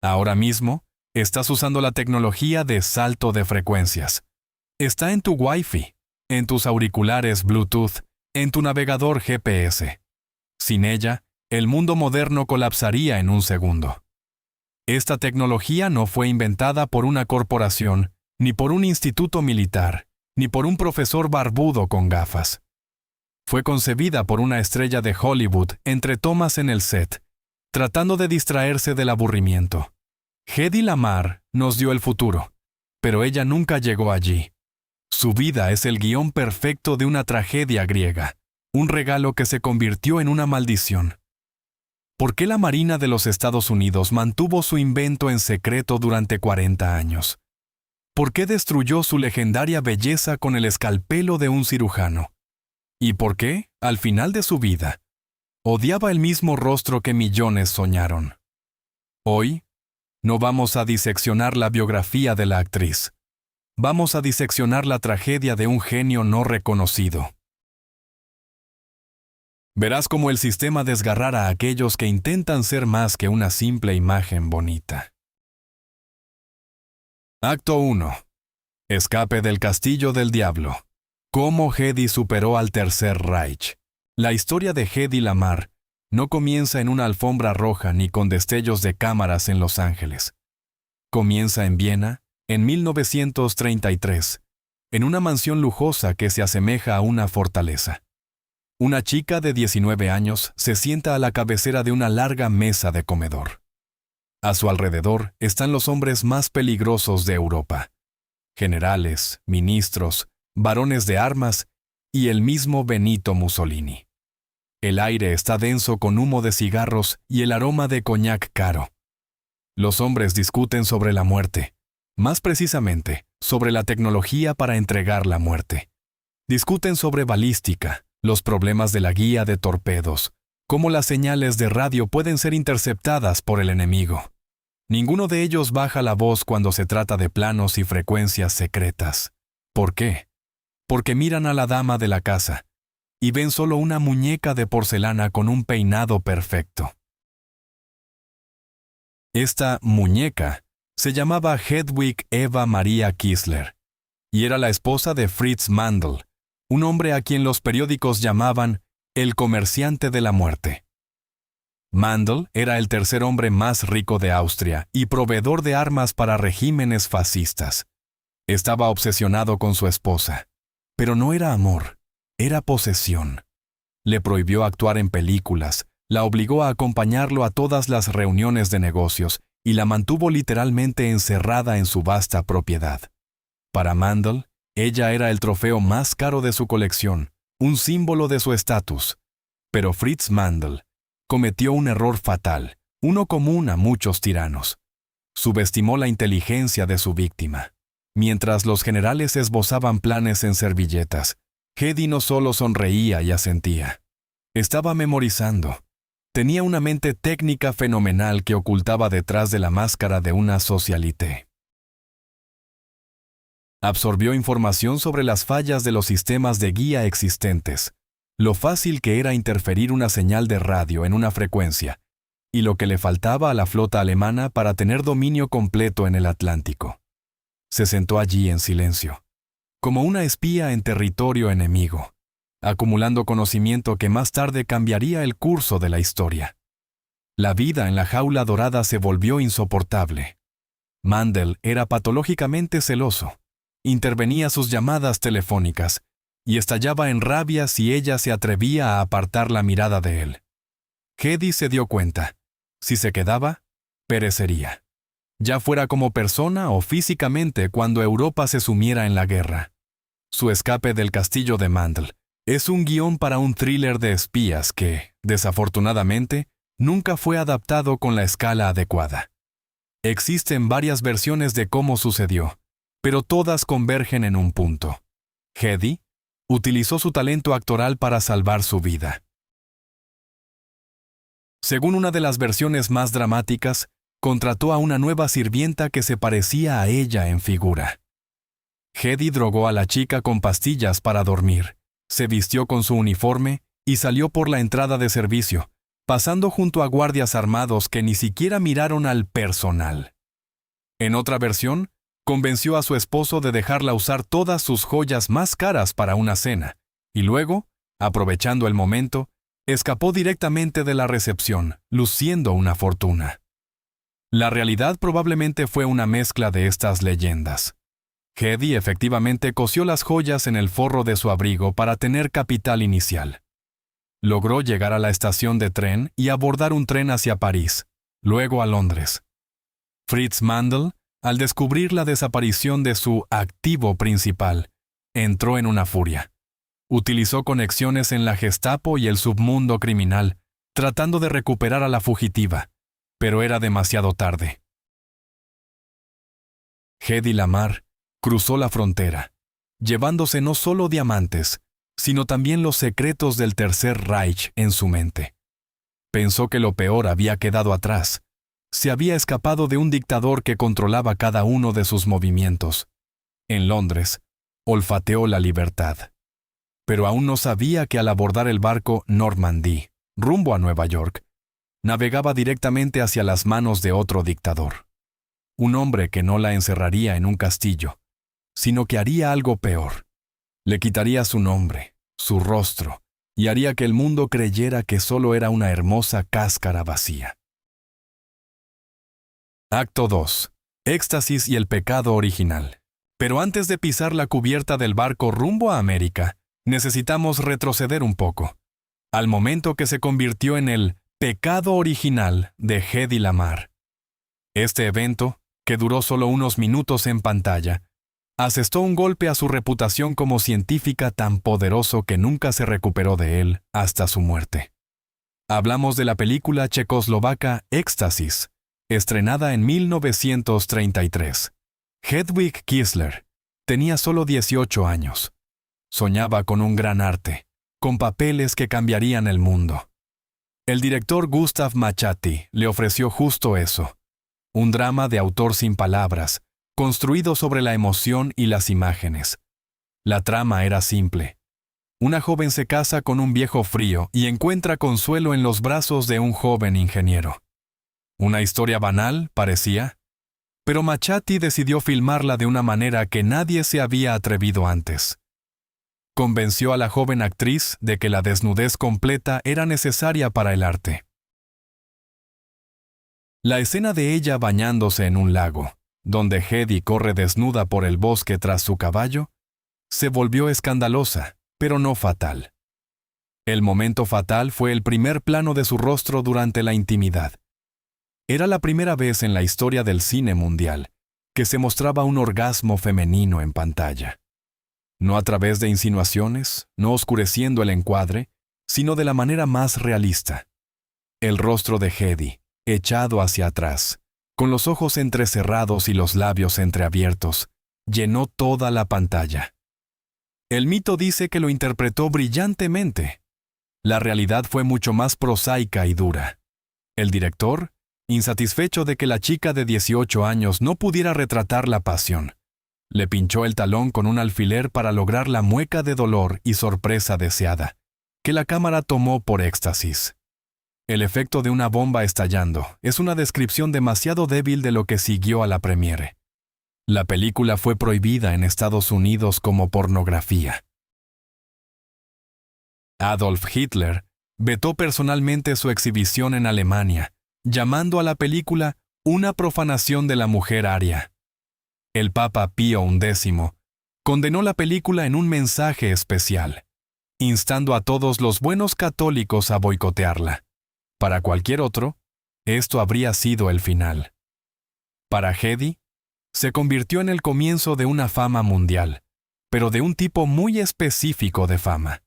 Ahora mismo, estás usando la tecnología de salto de frecuencias. Está en tu Wi-Fi, en tus auriculares Bluetooth, en tu navegador GPS. Sin ella, el mundo moderno colapsaría en un segundo. Esta tecnología no fue inventada por una corporación, ni por un instituto militar, ni por un profesor barbudo con gafas. Fue concebida por una estrella de Hollywood entre tomas en el set, tratando de distraerse del aburrimiento. Hedy Lamarr nos dio el futuro, pero ella nunca llegó allí. Su vida es el guión perfecto de una tragedia griega, un regalo que se convirtió en una maldición. ¿Por qué la Marina de los Estados Unidos mantuvo su invento en secreto durante 40 años? ¿Por qué destruyó su legendaria belleza con el escalpelo de un cirujano? ¿Y por qué, al final de su vida, odiaba el mismo rostro que millones soñaron? Hoy, no vamos a diseccionar la biografía de la actriz. Vamos a diseccionar la tragedia de un genio no reconocido. Verás cómo el sistema desgarrará a aquellos que intentan ser más que una simple imagen bonita. Acto 1. Escape del castillo del diablo. Cómo Hedy superó al Tercer Reich. La historia de Hedy Lamarr no comienza en una alfombra roja ni con destellos de cámaras en Los Ángeles. Comienza en Viena, en 1933, en una mansión lujosa que se asemeja a una fortaleza. Una chica de 19 años se sienta a la cabecera de una larga mesa de comedor. A su alrededor están los hombres más peligrosos de Europa: generales, ministros, varones de armas y el mismo Benito Mussolini. El aire está denso con humo de cigarros y el aroma de coñac caro. Los hombres discuten sobre la muerte, más precisamente, sobre la tecnología para entregar la muerte. Discuten sobre balística, los problemas de la guía de torpedos, cómo las señales de radio pueden ser interceptadas por el enemigo. Ninguno de ellos baja la voz cuando se trata de planos y frecuencias secretas. ¿Por qué? Porque miran a la dama de la casa y ven solo una muñeca de porcelana con un peinado perfecto. Esta muñeca se llamaba Hedwig Eva Maria Kissler y era la esposa de Fritz Mandl, un hombre a quien los periódicos llamaban el comerciante de la muerte. Mandl era el tercer hombre más rico de Austria y proveedor de armas para regímenes fascistas. Estaba obsesionado con su esposa, pero no era amor, era posesión. Le prohibió actuar en películas, la obligó a acompañarlo a todas las reuniones de negocios y la mantuvo literalmente encerrada en su vasta propiedad. Para Mandl, ella era el trofeo más caro de su colección, un símbolo de su estatus. Pero Fritz Mandl cometió un error fatal, uno común a muchos tiranos. Subestimó la inteligencia de su víctima. Mientras los generales esbozaban planes en servilletas, Hedy no solo sonreía y asentía. Estaba memorizando. Tenía una mente técnica fenomenal que ocultaba detrás de la máscara de una socialité. Absorbió información sobre las fallas de los sistemas de guía existentes, lo fácil que era interferir una señal de radio en una frecuencia, y lo que le faltaba a la flota alemana para tener dominio completo en el Atlántico. Se sentó allí en silencio, como una espía en territorio enemigo, acumulando conocimiento que más tarde cambiaría el curso de la historia. La vida en la jaula dorada se volvió insoportable. Mandl era patológicamente celoso. Intervenía sus llamadas telefónicas y estallaba en rabia si ella se atrevía a apartar la mirada de él. Hedy se dio cuenta. Si se quedaba, perecería. Ya fuera como persona o físicamente cuando Europa se sumiera en la guerra. Su escape del castillo de Mandl es un guión para un thriller de espías que, desafortunadamente, nunca fue adaptado con la escala adecuada. Existen varias versiones de cómo sucedió, pero todas convergen en un punto. Hedy utilizó su talento actoral para salvar su vida. Según una de las versiones más dramáticas, contrató a una nueva sirvienta que se parecía a ella en figura. Hedy drogó a la chica con pastillas para dormir, se vistió con su uniforme y salió por la entrada de servicio, pasando junto a guardias armados que ni siquiera miraron al personal. En otra versión, convenció a su esposo de dejarla usar todas sus joyas más caras para una cena, y luego, aprovechando el momento, escapó directamente de la recepción, luciendo una fortuna. La realidad probablemente fue una mezcla de estas leyendas. Hedy efectivamente cosió las joyas en el forro de su abrigo para tener capital inicial. Logró llegar a la estación de tren y abordar un tren hacia París, luego a Londres. Fritz Mandl, al descubrir la desaparición de su activo principal, entró en una furia. Utilizó conexiones en la Gestapo y el submundo criminal, tratando de recuperar a la fugitiva, pero era demasiado tarde. Hedy Lamarr cruzó la frontera, llevándose no solo diamantes, sino también los secretos del Tercer Reich en su mente. Pensó que lo peor había quedado atrás. Se había escapado de un dictador que controlaba cada uno de sus movimientos. En Londres, olfateó la libertad. Pero aún no sabía que al abordar el barco Normandie, rumbo a Nueva York, navegaba directamente hacia las manos de otro dictador. Un hombre que no la encerraría en un castillo, sino que haría algo peor. Le quitaría su nombre, su rostro, y haría que el mundo creyera que solo era una hermosa cáscara vacía. Acto 2. Éxtasis y el pecado original. Pero antes de pisar la cubierta del barco rumbo a América, necesitamos retroceder un poco, al momento que se convirtió en el pecado original de Hedy Lamarr. Este evento, que duró solo unos minutos en pantalla, asestó un golpe a su reputación como científica tan poderoso que nunca se recuperó de él hasta su muerte. Hablamos de la película checoslovaca Éxtasis, estrenada en 1933. Hedwig Kiesler tenía solo 18 años. Soñaba con un gran arte, con papeles que cambiarían el mundo. El director Gustav Machati le ofreció justo eso, un drama de autor sin palabras, construido sobre la emoción y las imágenes. La trama era simple. Una joven se casa con un viejo frío y encuentra consuelo en los brazos de un joven ingeniero. Una historia banal, parecía, pero Machati decidió filmarla de una manera que nadie se había atrevido antes. Convenció a la joven actriz de que la desnudez completa era necesaria para el arte. La escena de ella bañándose en un lago, donde Hedy corre desnuda por el bosque tras su caballo, se volvió escandalosa, pero no fatal. El momento fatal fue el primer plano de su rostro durante la intimidad. Era la primera vez en la historia del cine mundial que se mostraba un orgasmo femenino en pantalla. No a través de insinuaciones, no oscureciendo el encuadre, sino de la manera más realista. El rostro de Hedy, echado hacia atrás, con los ojos entrecerrados y los labios entreabiertos, llenó toda la pantalla. El mito dice que lo interpretó brillantemente. La realidad fue mucho más prosaica y dura. El director, insatisfecho de que la chica de 18 años no pudiera retratar la pasión, le pinchó el talón con un alfiler para lograr la mueca de dolor y sorpresa deseada, que la cámara tomó por éxtasis. El efecto de una bomba estallando es una descripción demasiado débil de lo que siguió a la premiere. La película fue prohibida en Estados Unidos como pornografía. Adolf Hitler vetó personalmente su exhibición en Alemania, llamando a la película una profanación de la mujer aria. El Papa Pío XI condenó la película en un mensaje especial, instando a todos los buenos católicos a boicotearla. Para cualquier otro, esto habría sido el final. Para Hedy, se convirtió en el comienzo de una fama mundial, pero de un tipo muy específico de fama.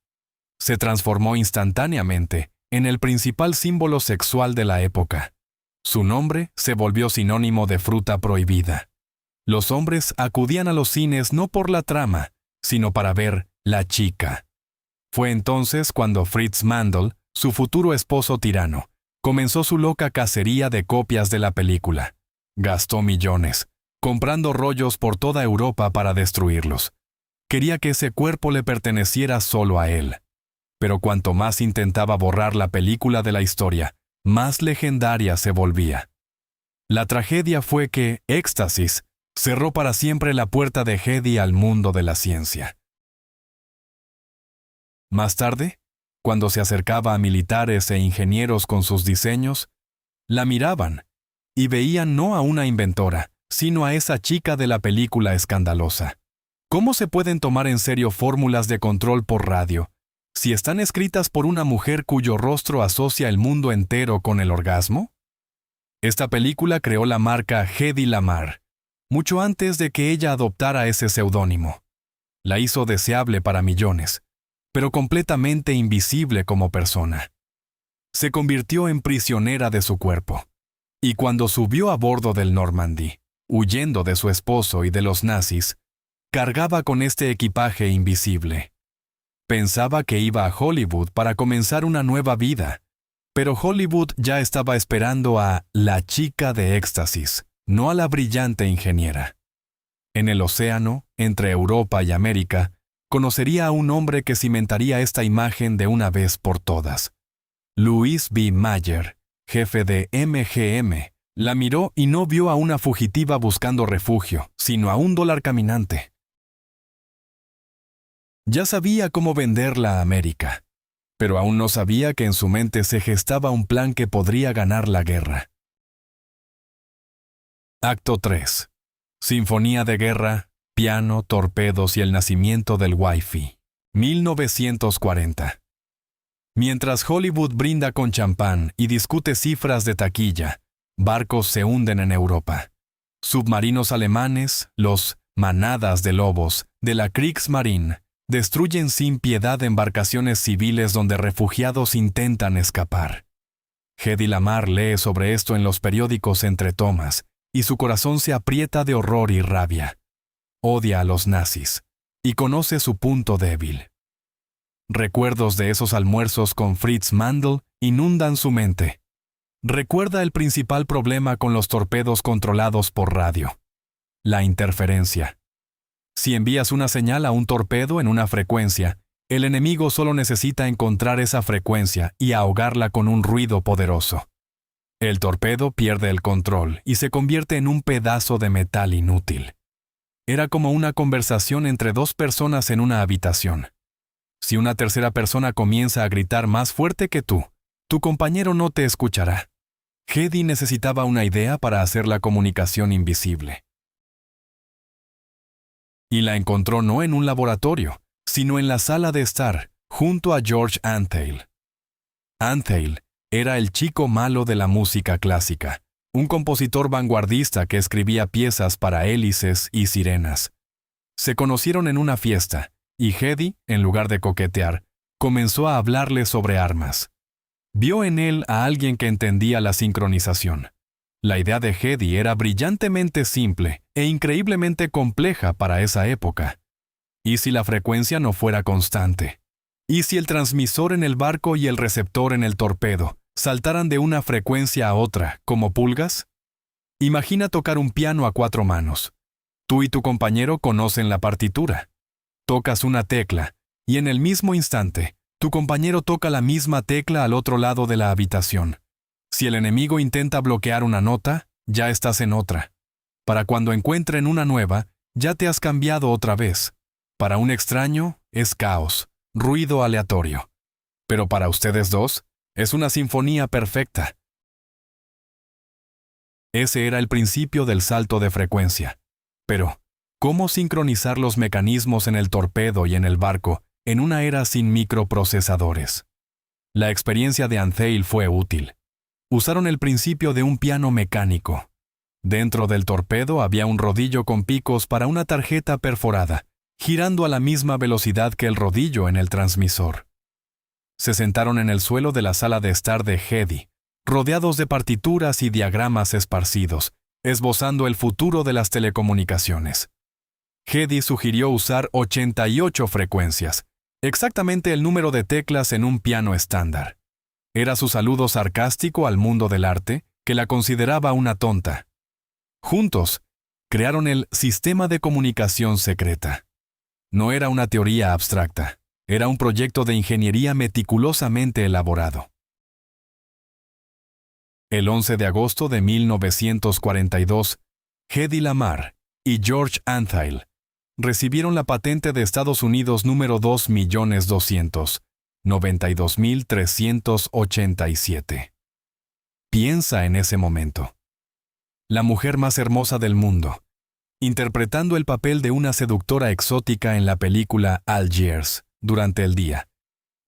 Se transformó instantáneamente en el principal símbolo sexual de la época. Su nombre se volvió sinónimo de fruta prohibida. Los hombres acudían a los cines no por la trama, sino para ver La Chica. Fue entonces cuando Fritz Mandl, su futuro esposo tirano, comenzó su loca cacería de copias de la película. Gastó millones, comprando rollos por toda Europa para destruirlos. Quería que ese cuerpo le perteneciera solo a él. Pero cuanto más intentaba borrar la película de la historia, más legendaria se volvía. La tragedia fue que Éxtasis cerró para siempre la puerta de Hedy al mundo de la ciencia. Más tarde, cuando se acercaba a militares e ingenieros con sus diseños, la miraban y veían no a una inventora, sino a esa chica de la película escandalosa. ¿Cómo se pueden tomar en serio fórmulas de control por radio si están escritas por una mujer cuyo rostro asocia el mundo entero con el orgasmo? Esta película creó la marca Hedy Lamarr, mucho antes de que ella adoptara ese seudónimo. La hizo deseable para millones, pero completamente invisible como persona. Se convirtió en prisionera de su cuerpo. Y cuando subió a bordo del Normandy, huyendo de su esposo y de los nazis, cargaba con este equipaje invisible. Pensaba que iba a Hollywood para comenzar una nueva vida, pero Hollywood ya estaba esperando a la chica de Éxtasis, no a la brillante ingeniera. En el océano, entre Europa y América, conocería a un hombre que cimentaría esta imagen de una vez por todas. Louis B. Mayer, jefe de MGM, la miró y no vio a una fugitiva buscando refugio, sino a $1 caminante. Ya sabía cómo venderla a América, pero aún no sabía que en su mente se gestaba un plan que podría ganar la guerra. Acto 3. Sinfonía de guerra, piano, torpedos y el nacimiento del Wi-Fi. 1940. Mientras Hollywood brinda con champán y discute cifras de taquilla, barcos se hunden en Europa. Submarinos alemanes, los manadas de lobos de la Kriegsmarine, destruyen sin piedad embarcaciones civiles donde refugiados intentan escapar. Hedy Lamarr lee sobre esto en los periódicos entre tomas, y su corazón se aprieta de horror y rabia. Odia a los nazis, y conoce su punto débil. Recuerdos de esos almuerzos con Fritz Mandl inundan su mente. Recuerda el principal problema con los torpedos controlados por radio: la interferencia. Si envías una señal a un torpedo en una frecuencia, el enemigo solo necesita encontrar esa frecuencia y ahogarla con un ruido poderoso. El torpedo pierde el control y se convierte en un pedazo de metal inútil. Era como una conversación entre dos personas en una habitación. Si una tercera persona comienza a gritar más fuerte que tú, tu compañero no te escuchará. Hedy necesitaba una idea para hacer la comunicación invisible. Y la encontró no en un laboratorio, sino en la sala de estar, junto a George Antheil. Antheil era el chico malo de la música clásica, un compositor vanguardista que escribía piezas para hélices y sirenas. Se conocieron en una fiesta, y Hedy, en lugar de coquetear, comenzó a hablarle sobre armas. Vio en él a alguien que entendía la sincronización. La idea de Hedy era brillantemente simple e increíblemente compleja para esa época. ¿Y si la frecuencia no fuera constante? ¿Y si el transmisor en el barco y el receptor en el torpedo saltaran de una frecuencia a otra, como pulgas? Imagina tocar un piano a 4 manos. Tú y tu compañero conocen la partitura. Tocas una tecla, y en el mismo instante, tu compañero toca la misma tecla al otro lado de la habitación. Si el enemigo intenta bloquear una nota, ya estás en otra. Para cuando encuentren una nueva, ya te has cambiado otra vez. Para un extraño, es caos, ruido aleatorio. Pero para ustedes dos, es una sinfonía perfecta. Ese era el principio del salto de frecuencia. Pero, ¿cómo sincronizar los mecanismos en el torpedo y en el barco en una era sin microprocesadores? La experiencia de Antheil fue útil. Usaron el principio de un piano mecánico. Dentro del torpedo había un rodillo con picos para una tarjeta perforada, girando a la misma velocidad que el rodillo en el transmisor. Se sentaron en el suelo de la sala de estar de Hedy, rodeados de partituras y diagramas esparcidos, esbozando el futuro de las telecomunicaciones. Hedy sugirió usar 88 frecuencias, exactamente el número de teclas en un piano estándar. Era su saludo sarcástico al mundo del arte, que la consideraba una tonta. Juntos, crearon el sistema de comunicación secreta. No era una teoría abstracta, Era un proyecto de ingeniería meticulosamente elaborado. El 11 de agosto de 1942, Hedy Lamarr y George Antheil recibieron la patente de Estados Unidos número 2.292.387. Piensa en ese momento. La mujer más hermosa del mundo, interpretando el papel de una seductora exótica en la película Algiers durante el día,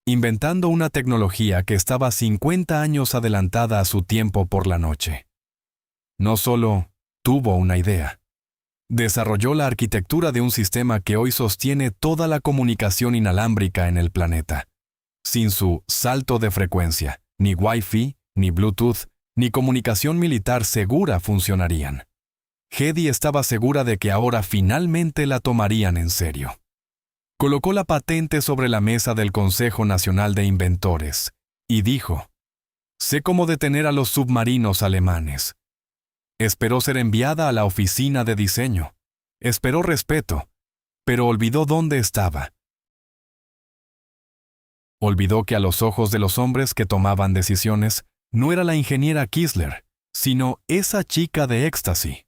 inventando una tecnología que estaba 50 años adelantada a su tiempo por la noche. No solo tuvo una idea, desarrolló la arquitectura de un sistema que hoy sostiene toda la comunicación inalámbrica en el planeta. Sin su salto de frecuencia, ni Wi-Fi, ni Bluetooth, ni comunicación militar segura funcionarían. Hedy estaba segura de que ahora finalmente la tomarían en serio. Colocó la patente sobre la mesa del Consejo Nacional de Inventores y dijo: «Sé cómo detener a los submarinos alemanes». Esperó ser enviada a la oficina de diseño. Esperó respeto, pero olvidó dónde estaba. Olvidó que a los ojos de los hombres que tomaban decisiones, no era la ingeniera Kistler, sino esa chica de éxtasis.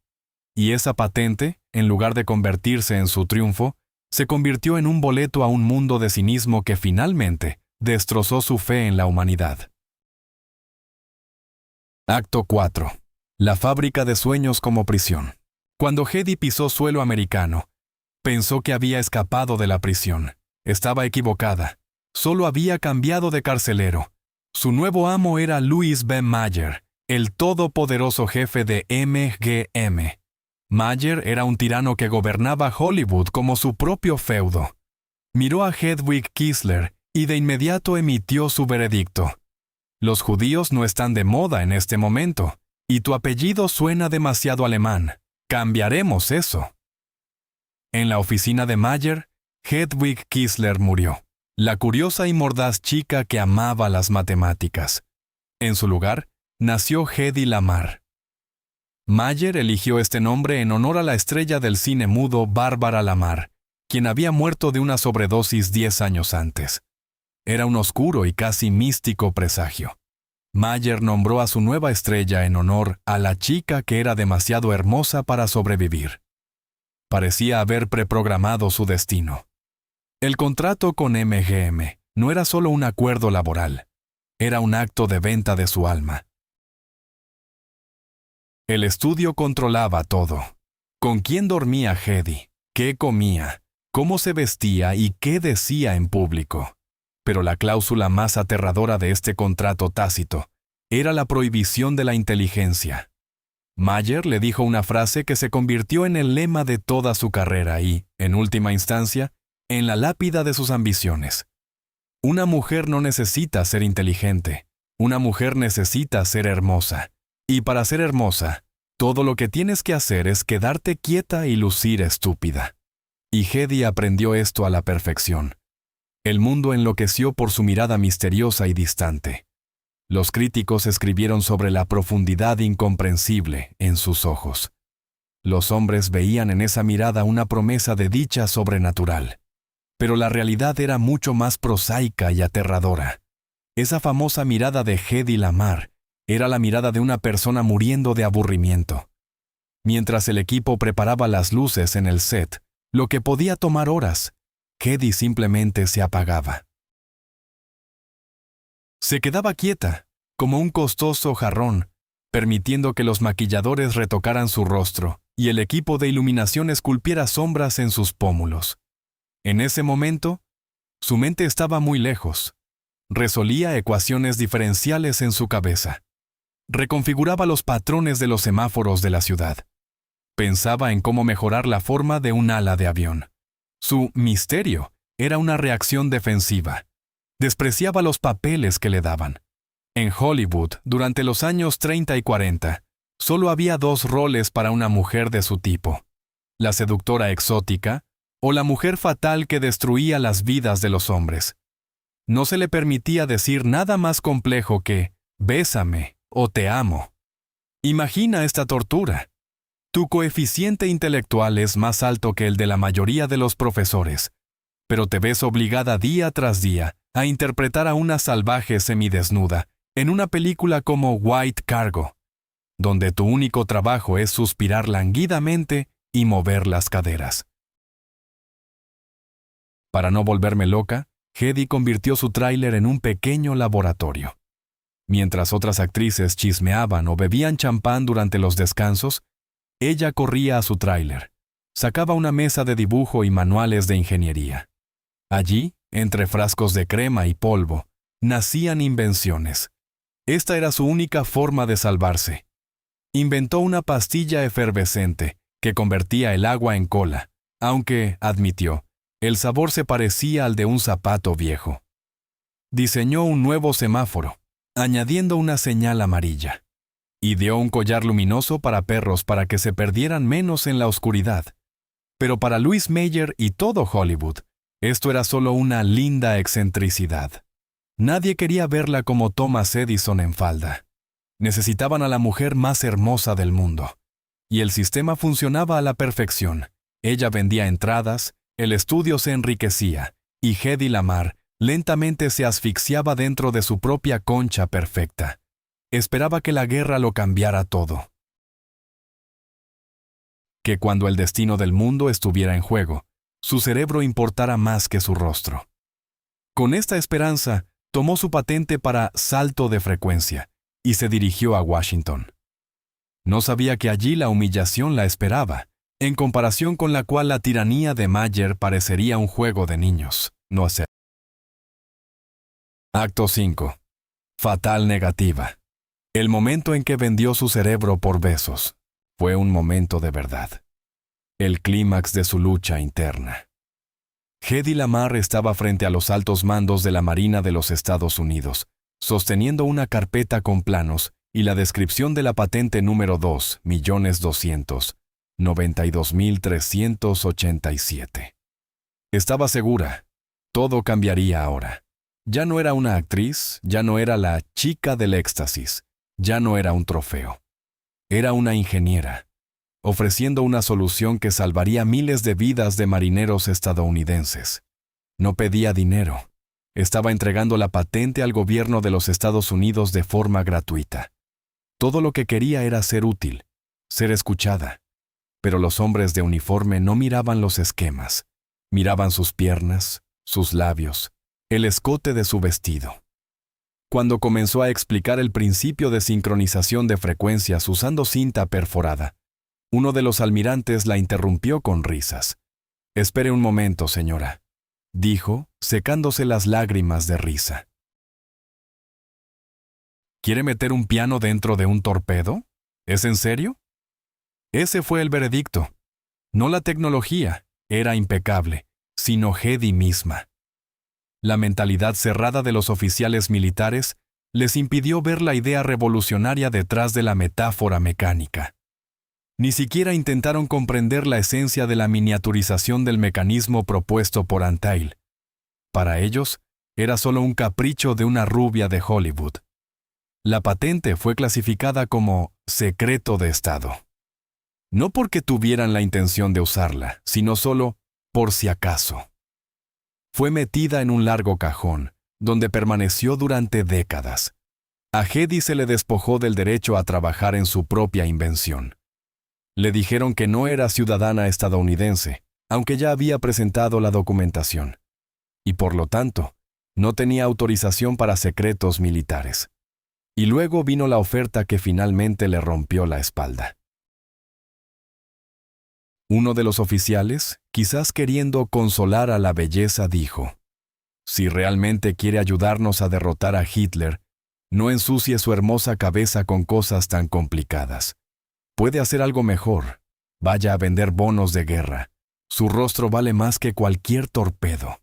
Y esa patente, en lugar de convertirse en su triunfo, se convirtió en un boleto a un mundo de cinismo que finalmente destrozó su fe en la humanidad. Acto 4. La fábrica de sueños como prisión. Cuando Hedy pisó suelo americano, pensó que había escapado de la prisión. Estaba equivocada. Solo había cambiado de carcelero. Su nuevo amo era Louis B. Mayer, el todopoderoso jefe de MGM. Mayer era un tirano que gobernaba Hollywood como su propio feudo. Miró a Hedwig Kistler y de inmediato emitió su veredicto. Los judíos no están de moda en este momento, y tu apellido suena demasiado alemán. Cambiaremos eso. En la oficina de Mayer, Hedwig Kistler murió, la curiosa y mordaz chica que amaba las matemáticas. En su lugar, nació Hedy Lamarr. Mayer eligió este nombre en honor a la estrella del cine mudo Barbara Lamarr, quien había muerto de una sobredosis 10 años antes. Era un oscuro y casi místico presagio. Mayer nombró a su nueva estrella en honor a la chica que era demasiado hermosa para sobrevivir. Parecía haber preprogramado su destino. El contrato con MGM no era solo un acuerdo laboral, era un acto de venta de su alma. El estudio controlaba todo. ¿Con quién dormía Hedy? ¿Qué comía? ¿Cómo se vestía y qué decía en público? Pero la cláusula más aterradora de este contrato tácito era la prohibición de la inteligencia. Mayer le dijo una frase que se convirtió en el lema de toda su carrera y, en última instancia, en la lápida de sus ambiciones. Una mujer no necesita ser inteligente. Una mujer necesita ser hermosa. Y para ser hermosa, todo lo que tienes que hacer es quedarte quieta y lucir estúpida. Y Hedy aprendió esto a la perfección. El mundo enloqueció por su mirada misteriosa y distante. Los críticos escribieron sobre la profundidad incomprensible en sus ojos. Los hombres veían en esa mirada una promesa de dicha sobrenatural. Pero la realidad era mucho más prosaica y aterradora. Esa famosa mirada de Hedy Lamarr era la mirada de una persona muriendo de aburrimiento. Mientras el equipo preparaba las luces en el set, lo que podía tomar horas, Hedy simplemente se apagaba. Se quedaba quieta, como un costoso jarrón, permitiendo que los maquilladores retocaran su rostro y el equipo de iluminación esculpiera sombras en sus pómulos. En ese momento, su mente estaba muy lejos. Resolía ecuaciones diferenciales en su cabeza. Reconfiguraba los patrones de los semáforos de la ciudad. Pensaba en cómo mejorar la forma de un ala de avión. Su misterio era una reacción defensiva. Despreciaba los papeles que le daban. En Hollywood, durante los años 30 y 40, solo había 2 roles para una mujer de su tipo: la seductora exótica o la mujer fatal que destruía las vidas de los hombres. No se le permitía decir nada más complejo que «bésame» o «te amo». Imagina esta tortura. Tu coeficiente intelectual es más alto que el de la mayoría de los profesores, pero te ves obligada día tras día a interpretar a una salvaje semidesnuda en una película como White Cargo, donde tu único trabajo es suspirar languidamente y mover las caderas. Para no volverme loca, Hedy convirtió su tráiler en un pequeño laboratorio. Mientras otras actrices chismeaban o bebían champán durante los descansos, ella corría a su tráiler, sacaba una mesa de dibujo y manuales de ingeniería. Allí, entre frascos de crema y polvo, nacían invenciones. Esta era su única forma de salvarse. Inventó una pastilla efervescente que convertía el agua en cola, aunque, admitió, el sabor se parecía al de un zapato viejo. Diseñó un nuevo semáforo, añadiendo una señal amarilla. Ideó un collar luminoso para perros para que se perdieran menos en la oscuridad. Pero para Louise Mayer y todo Hollywood, esto era solo una linda excentricidad. Nadie quería verla como Thomas Edison en falda. Necesitaban a la mujer más hermosa del mundo. Y el sistema funcionaba a la perfección. Ella vendía entradas, el estudio se enriquecía, y Hedy Lamarr lentamente se asfixiaba dentro de su propia concha perfecta. Esperaba que la guerra lo cambiara todo. Que cuando el destino del mundo estuviera en juego, su cerebro importara más que su rostro. Con esta esperanza, tomó su patente para salto de frecuencia y se dirigió a Washington. No sabía que allí la humillación la esperaba, en comparación con la cual la tiranía de Mayer parecería un juego de niños. No sé. Acto 5. Fatal negativa. El momento en que vendió su cerebro por besos fue un momento de verdad. El clímax de su lucha interna. Hedy Lamarr estaba frente a los altos mandos de la Marina de los Estados Unidos, sosteniendo una carpeta con planos y la descripción de la patente número 2.292.387. Estaba segura, todo cambiaría ahora. Ya no era una actriz, ya no era la chica del éxtasis, ya no era un trofeo. Era una ingeniera, ofreciendo una solución que salvaría miles de vidas de marineros estadounidenses. No pedía dinero. Estaba entregando la patente al gobierno de los Estados Unidos de forma gratuita. Todo lo que quería era ser útil, ser escuchada. Pero los hombres de uniforme no miraban los esquemas. Miraban sus piernas, sus labios, el escote de su vestido. Cuando comenzó a explicar el principio de sincronización de frecuencias usando cinta perforada, uno de los almirantes la interrumpió con risas. «Espere un momento, señora», dijo, secándose las lágrimas de risa. ¿Quiere meter un piano dentro de un torpedo? ¿Es en serio? Ese fue el veredicto. No la tecnología, era impecable, sino Hedy misma. La mentalidad cerrada de los oficiales militares les impidió ver la idea revolucionaria detrás de la metáfora mecánica. Ni siquiera intentaron comprender la esencia de la miniaturización del mecanismo propuesto por Antheil. Para ellos, era solo un capricho de una rubia de Hollywood. La patente fue clasificada como secreto de Estado. No porque tuvieran la intención de usarla, sino solo por si acaso. Fue metida en un largo cajón, donde permaneció durante décadas. A Hedy se le despojó del derecho a trabajar en su propia invención. Le dijeron que no era ciudadana estadounidense, aunque ya había presentado la documentación. Y por lo tanto, no tenía autorización para secretos militares. Y luego vino la oferta que finalmente le rompió la espalda. Uno de los oficiales, quizás queriendo consolar a la belleza, dijo: «Si realmente quiere ayudarnos a derrotar a Hitler, no ensucie su hermosa cabeza con cosas tan complicadas. Puede hacer algo mejor. Vaya a vender bonos de guerra. Su rostro vale más que cualquier torpedo».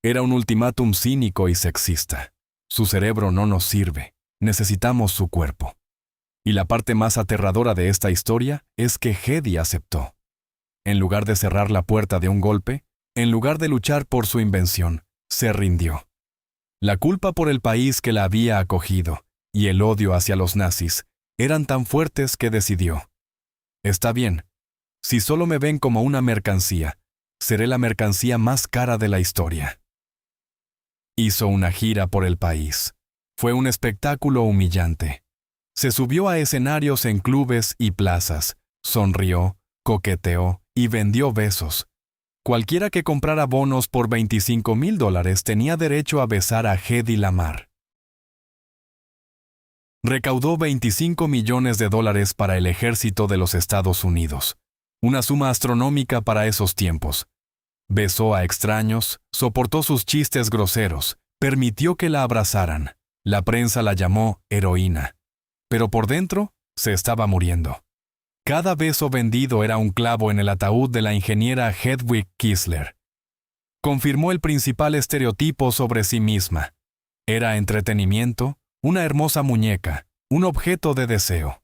Era un ultimátum cínico y sexista. Su cerebro no nos sirve. Necesitamos su cuerpo. Y la parte más aterradora de esta historia es que Hedy aceptó. En lugar de cerrar la puerta de un golpe, en lugar de luchar por su invención, se rindió. La culpa por el país que la había acogido y el odio hacia los nazis eran tan fuertes que decidió: «Está bien, si solo me ven como una mercancía, Seré la mercancía más cara de la historia. Hizo una gira por el país. Fue un espectáculo humillante. Se subió a escenarios en clubes y plazas, sonrió, coqueteó y vendió besos. Cualquiera que comprara bonos por $25,000 tenía derecho a besar a Hedy Lamarr. Recaudó $25 millones para el ejército de los Estados Unidos, una suma astronómica para esos tiempos. Besó a extraños, soportó sus chistes groseros, permitió que la abrazaran. La prensa la llamó heroína. Pero por dentro, se estaba muriendo. Cada beso vendido era un clavo en el ataúd de la ingeniera Hedwig Kiesler. Confirmó el principal estereotipo sobre sí misma. Era entretenimiento, una hermosa muñeca, un objeto de deseo.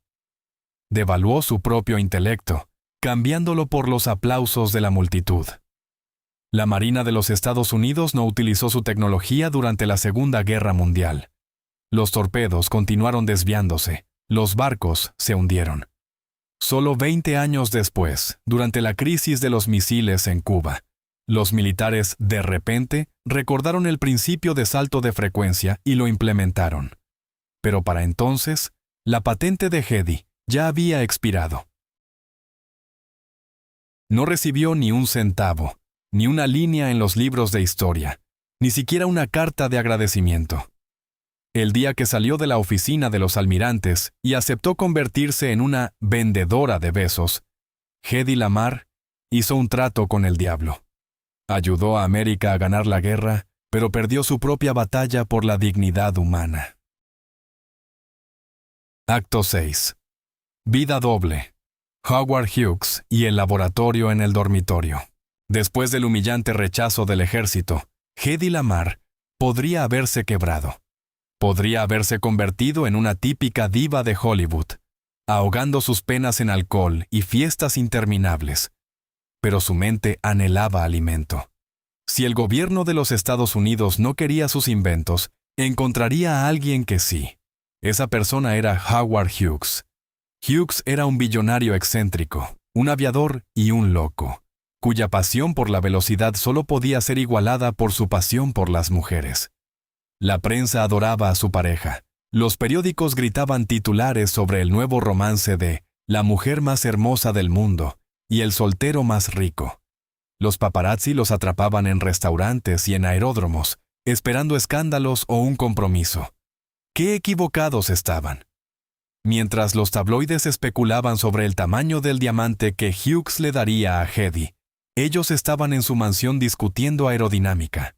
Devaluó su propio intelecto, cambiándolo por los aplausos de la multitud. La Marina de los Estados Unidos no utilizó su tecnología durante la Segunda Guerra Mundial. Los torpedos continuaron desviándose, los barcos se hundieron. Solo 20 años después, durante la crisis de los misiles en Cuba, los militares, de repente, recordaron el principio de salto de frecuencia y lo implementaron. Pero para entonces, la patente de Hedy ya había expirado. No recibió ni un centavo, ni una línea en los libros de historia, ni siquiera una carta de agradecimiento. El día que salió de la oficina de los almirantes y aceptó convertirse en una vendedora de besos, Hedy Lamarr hizo un trato con el diablo. Ayudó a América a ganar la guerra, pero perdió su propia batalla por la dignidad humana. Acto 6. Vida doble. Howard Hughes y el laboratorio en el dormitorio. Después del humillante rechazo del ejército, Hedy Lamarr podría haberse quebrado. Podría haberse convertido en una típica diva de Hollywood, ahogando sus penas en alcohol y fiestas interminables. Pero su mente anhelaba alimento. Si el gobierno de los Estados Unidos no quería sus inventos, encontraría a alguien que sí. Esa persona era Howard Hughes. Hughes era un billonario excéntrico, un aviador y un loco, cuya pasión por la velocidad solo podía ser igualada por su pasión por las mujeres. La prensa adoraba a su pareja. Los periódicos gritaban titulares sobre el nuevo romance de la mujer más hermosa del mundo y el soltero más rico. Los paparazzi los atrapaban en restaurantes y en aeródromos, esperando escándalos o un compromiso. ¡Qué equivocados estaban! Mientras los tabloides especulaban sobre el tamaño del diamante que Hughes le daría a Hedy, ellos estaban en su mansión discutiendo aerodinámica.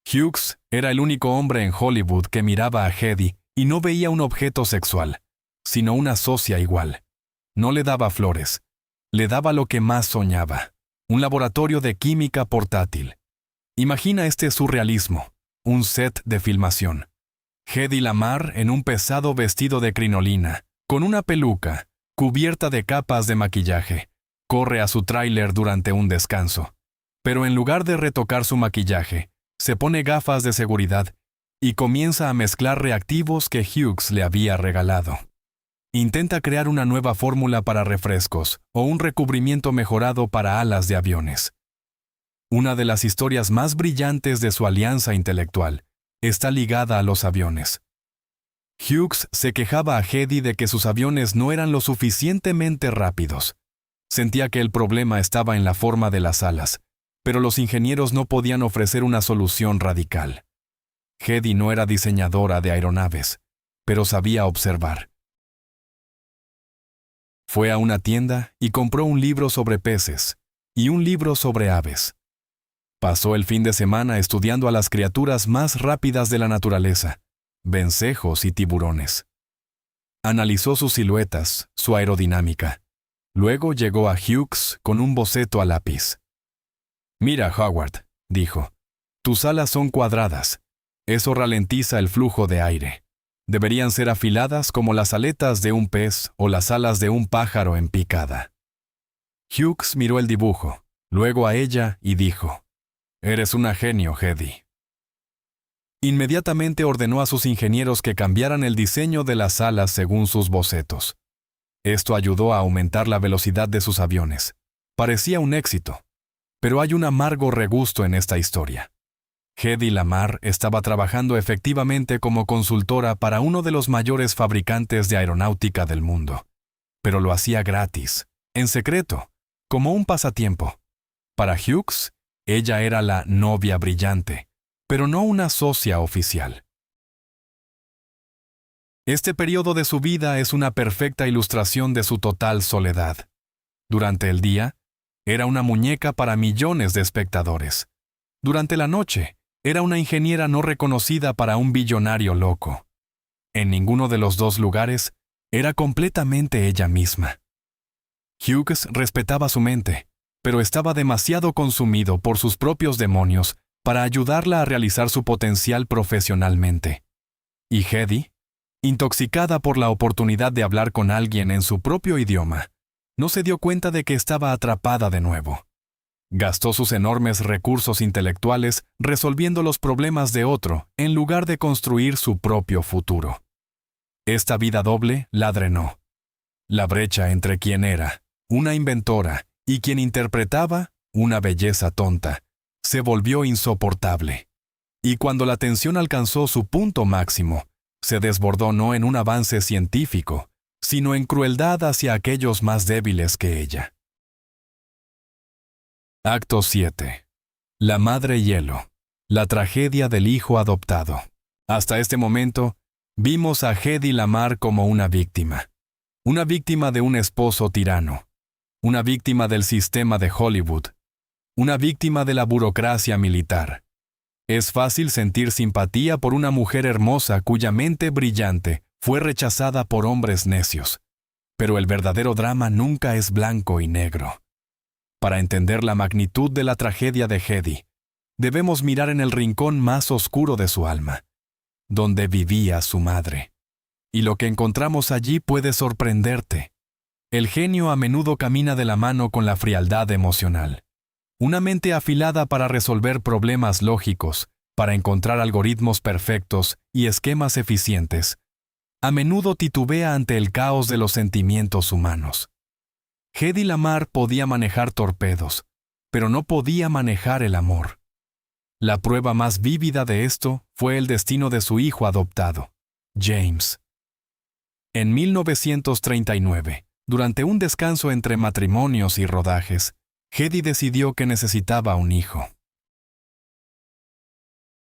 Hughes era el único hombre en Hollywood que miraba a Hedy y no veía un objeto sexual, sino una socia igual. No le daba flores, le daba lo que más soñaba, un laboratorio de química portátil. Imagina este surrealismo, un set de filmación. Hedy Lamarr en un pesado vestido de crinolina, con una peluca, cubierta de capas de maquillaje, corre a su tráiler durante un descanso. Pero en lugar de retocar su maquillaje, se pone gafas de seguridad y comienza a mezclar reactivos que Hughes le había regalado. Intenta crear una nueva fórmula para refrescos o un recubrimiento mejorado para alas de aviones. Una de las historias más brillantes de su alianza intelectual está ligada a los aviones. Hughes se quejaba a Hedy de que sus aviones no eran lo suficientemente rápidos. Sentía que el problema estaba en la forma de las alas, pero los ingenieros no podían ofrecer una solución radical. Hedy no era diseñadora de aeronaves, pero sabía observar. Fue a una tienda y compró un libro sobre peces y un libro sobre aves. Pasó el fin de semana estudiando a las criaturas más rápidas de la naturaleza, vencejos y tiburones. Analizó sus siluetas, su aerodinámica. Luego llegó a Hughes con un boceto a lápiz. «Mira, Howard», dijo, «tus alas son cuadradas. Eso ralentiza el flujo de aire. Deberían ser afiladas como las aletas de un pez o las alas de un pájaro en picada». Hughes miró el dibujo, luego a ella y dijo, «Eres una genio, Hedy». Inmediatamente ordenó a sus ingenieros que cambiaran el diseño de las alas según sus bocetos. Esto ayudó a aumentar la velocidad de sus aviones. Parecía un éxito, pero hay un amargo regusto en esta historia. Hedy Lamarr estaba trabajando efectivamente como consultora para uno de los mayores fabricantes de aeronáutica del mundo, pero lo hacía gratis, en secreto, como un pasatiempo. Para Hughes, ella era la novia brillante, pero no una socia oficial. Este periodo de su vida es una perfecta ilustración de su total soledad. Durante el día, era una muñeca para millones de espectadores. Durante la noche, era una ingeniera no reconocida para un billonario loco. En ninguno de los dos lugares, era completamente ella misma. Hughes respetaba su mente, pero estaba demasiado consumido por sus propios demonios para ayudarla a realizar su potencial profesionalmente. Y Hedy, intoxicada por la oportunidad de hablar con alguien en su propio idioma, no se dio cuenta de que estaba atrapada de nuevo. Gastó sus enormes recursos intelectuales resolviendo los problemas de otro en lugar de construir su propio futuro. Esta vida doble la drenó. La brecha entre quien era, una inventora, y quien interpretaba, una belleza tonta, se volvió insoportable. Y cuando la tensión alcanzó su punto máximo, se desbordó no en un avance científico, sino en crueldad hacia aquellos más débiles que ella. Acto 7. La madre hielo. La tragedia del hijo adoptado. Hasta este momento, vimos a Hedy Lamarr como una víctima. Una víctima de un esposo tirano. Una víctima del sistema de Hollywood. Una víctima de la burocracia militar. Es fácil sentir simpatía por una mujer hermosa cuya mente brillante fue rechazada por hombres necios. Pero el verdadero drama nunca es blanco y negro. Para entender la magnitud de la tragedia de Hedy, debemos mirar en el rincón más oscuro de su alma, donde vivía su madre. Y lo que encontramos allí puede sorprenderte. El genio a menudo camina de la mano con la frialdad emocional. Una mente afilada para resolver problemas lógicos, para encontrar algoritmos perfectos y esquemas eficientes, a menudo titubea ante el caos de los sentimientos humanos. Hedy Lamarr podía manejar torpedos, pero no podía manejar el amor. La prueba más vívida de esto fue el destino de su hijo adoptado, James. En 1939, durante un descanso entre matrimonios y rodajes, Hedy decidió que necesitaba un hijo.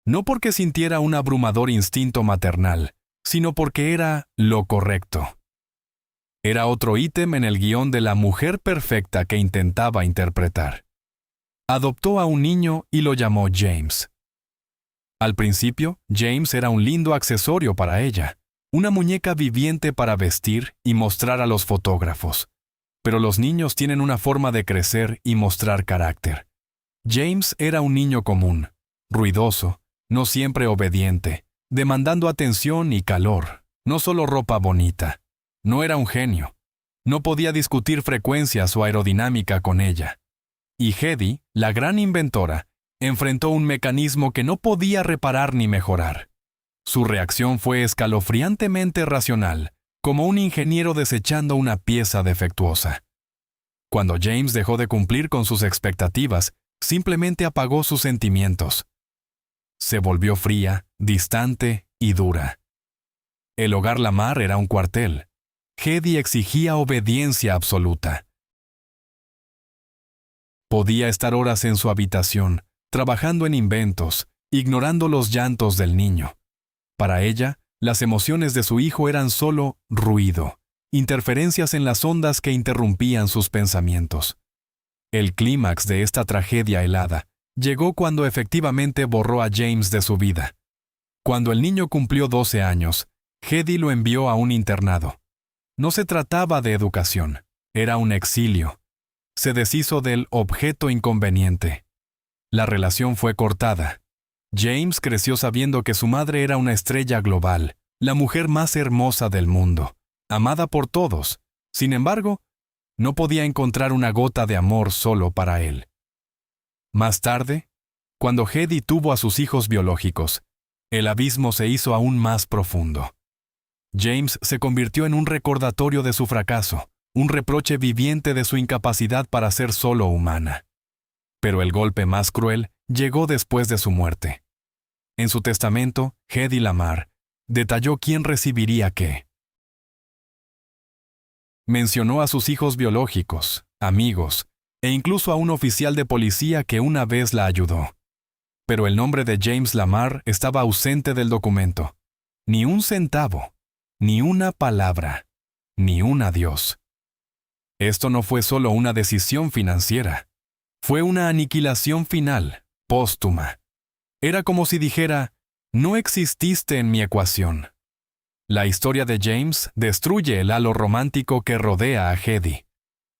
No porque sintiera un abrumador instinto maternal, sino porque era lo correcto. Era otro ítem en el guión de la mujer perfecta que intentaba interpretar. Adoptó a un niño y lo llamó James. Al principio, James era un lindo accesorio para ella, una muñeca viviente para vestir y mostrar a los fotógrafos. Pero los niños tienen una forma de crecer y mostrar carácter. James era un niño común, ruidoso, no siempre obediente, demandando atención y calor, no solo ropa bonita. No era un genio. No podía discutir frecuencias o aerodinámica con ella. Y Hedy, la gran inventora, enfrentó un mecanismo que no podía reparar ni mejorar. Su reacción fue escalofriantemente racional, como un ingeniero desechando una pieza defectuosa. Cuando James dejó de cumplir con sus expectativas, simplemente apagó sus sentimientos. Se volvió fría, distante y dura. El hogar Lamarr era un cuartel. Hedy exigía obediencia absoluta. Podía estar horas en su habitación, trabajando en inventos, ignorando los llantos del niño. Para ella, las emociones de su hijo eran solo ruido, interferencias en las ondas que interrumpían sus pensamientos. El clímax de esta tragedia helada llegó cuando efectivamente borró a James de su vida. Cuando el niño cumplió 12 años, Hedy lo envió a un internado. No se trataba de educación, era un exilio. Se deshizo del objeto inconveniente. La relación fue cortada. James creció sabiendo que su madre era una estrella global, la mujer más hermosa del mundo, amada por todos. Sin embargo, no podía encontrar una gota de amor solo para él. Más tarde, cuando Hedy tuvo a sus hijos biológicos, el abismo se hizo aún más profundo. James se convirtió en un recordatorio de su fracaso, un reproche viviente de su incapacidad para ser solo humana. Pero el golpe más cruel llegó después de su muerte. En su testamento, Hedy Lamarr detalló quién recibiría qué. Mencionó a sus hijos biológicos, amigos, e incluso a un oficial de policía que una vez la ayudó. Pero el nombre de James Lamarr estaba ausente del documento. Ni un centavo, ni una palabra, ni un adiós. Esto no fue solo una decisión financiera. Fue una aniquilación final, póstuma. Era como si dijera, no exististe en mi ecuación. La historia de James destruye el halo romántico que rodea a Hedy.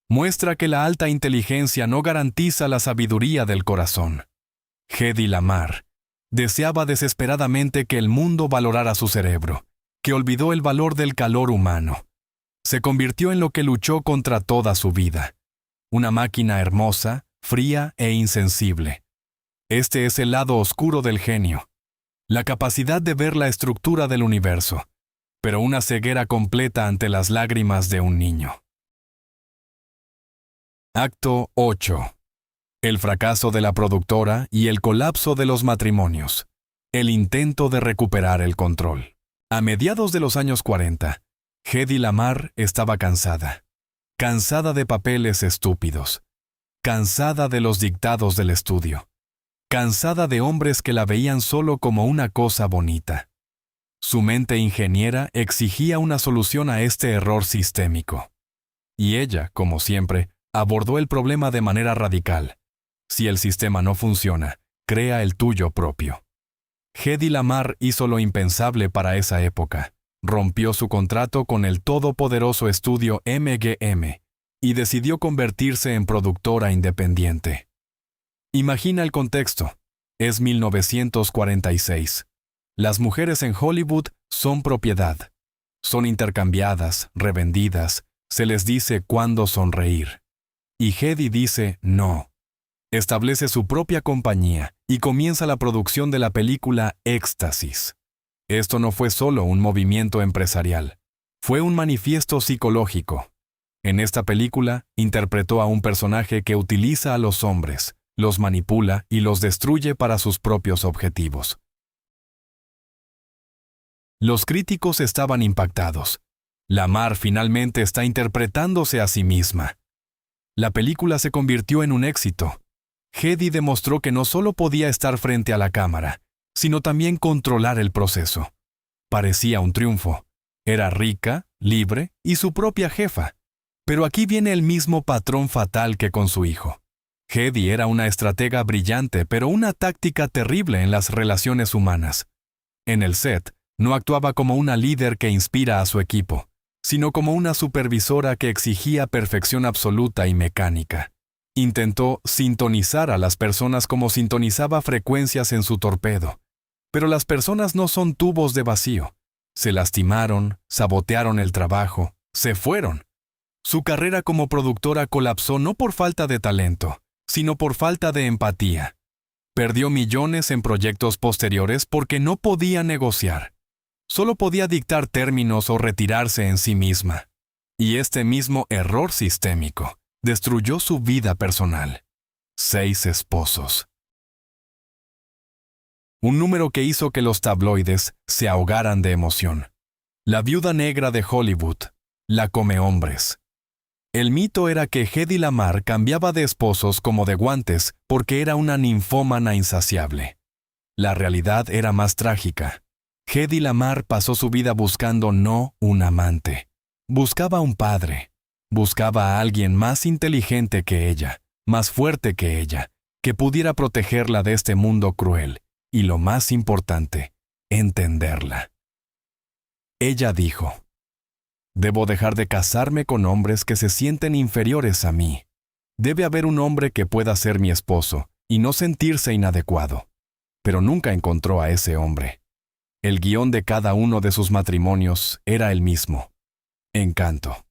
Muestra que la alta inteligencia no garantiza la sabiduría del corazón. Hedy Lamarr deseaba desesperadamente que el mundo valorara su cerebro, que olvidó el valor del calor humano. Se convirtió en lo que luchó contra toda su vida. Una máquina hermosa, fría e insensible. Este es el lado oscuro del genio. La capacidad de ver la estructura del universo, pero una ceguera completa ante las lágrimas de un niño. Acto 8. El fracaso de la productora y el colapso de los matrimonios. El intento de recuperar el control. A mediados de los años 40, Hedy Lamarr estaba cansada. Cansada de papeles estúpidos. Cansada de los dictados del estudio. Cansada de hombres que la veían solo como una cosa bonita. Su mente ingeniera exigía una solución a este error sistémico. Y ella, como siempre, abordó el problema de manera radical. Si el sistema no funciona, crea el tuyo propio. Hedy Lamarr hizo lo impensable para esa época. Rompió su contrato con el todopoderoso estudio MGM y decidió convertirse en productora independiente. Imagina el contexto. Es 1946. Las mujeres en Hollywood son propiedad. Son intercambiadas, revendidas, se les dice cuándo sonreír. Y Hedy dice no. Establece su propia compañía y comienza la producción de la película Éxtasis. Esto no fue solo un movimiento empresarial, fue un manifiesto psicológico. En esta película interpretó a un personaje que utiliza a los hombres, los manipula y los destruye para sus propios objetivos. Los críticos estaban impactados. Lamarr finalmente está interpretándose a sí misma. La película se convirtió en un éxito. Hedy demostró que no solo podía estar frente a la cámara, sino también controlar el proceso. Parecía un triunfo. Era rica, libre y su propia jefa. Pero aquí viene el mismo patrón fatal que con su hijo. Hedy era una estratega brillante, pero una táctica terrible en las relaciones humanas. En el set, no actuaba como una líder que inspira a su equipo, sino como una supervisora que exigía perfección absoluta y mecánica. Intentó sintonizar a las personas como sintonizaba frecuencias en su torpedo. Pero las personas no son tubos de vacío. Se lastimaron, sabotearon el trabajo, se fueron. Su carrera como productora colapsó no por falta de talento, sino por falta de empatía. Perdió millones en proyectos posteriores porque no podía negociar. Solo podía dictar términos o retirarse en sí misma. Y este mismo error sistémico destruyó su vida personal. 6 esposos. Un número que hizo que los tabloides se ahogaran de emoción. La viuda negra de Hollywood, la comehombres. El mito era que Hedy Lamarr cambiaba de esposos como de guantes porque era una ninfómana insaciable. La realidad era más trágica. Hedy Lamarr pasó su vida buscando no un amante. Buscaba un padre. Buscaba a alguien más inteligente que ella, más fuerte que ella, que pudiera protegerla de este mundo cruel. Y lo más importante, entenderla. Ella dijo, «Debo dejar de casarme con hombres que se sienten inferiores a mí. Debe haber un hombre que pueda ser mi esposo y no sentirse inadecuado». Pero nunca encontró a ese hombre. El guión de cada uno de sus matrimonios era el mismo. Encanto.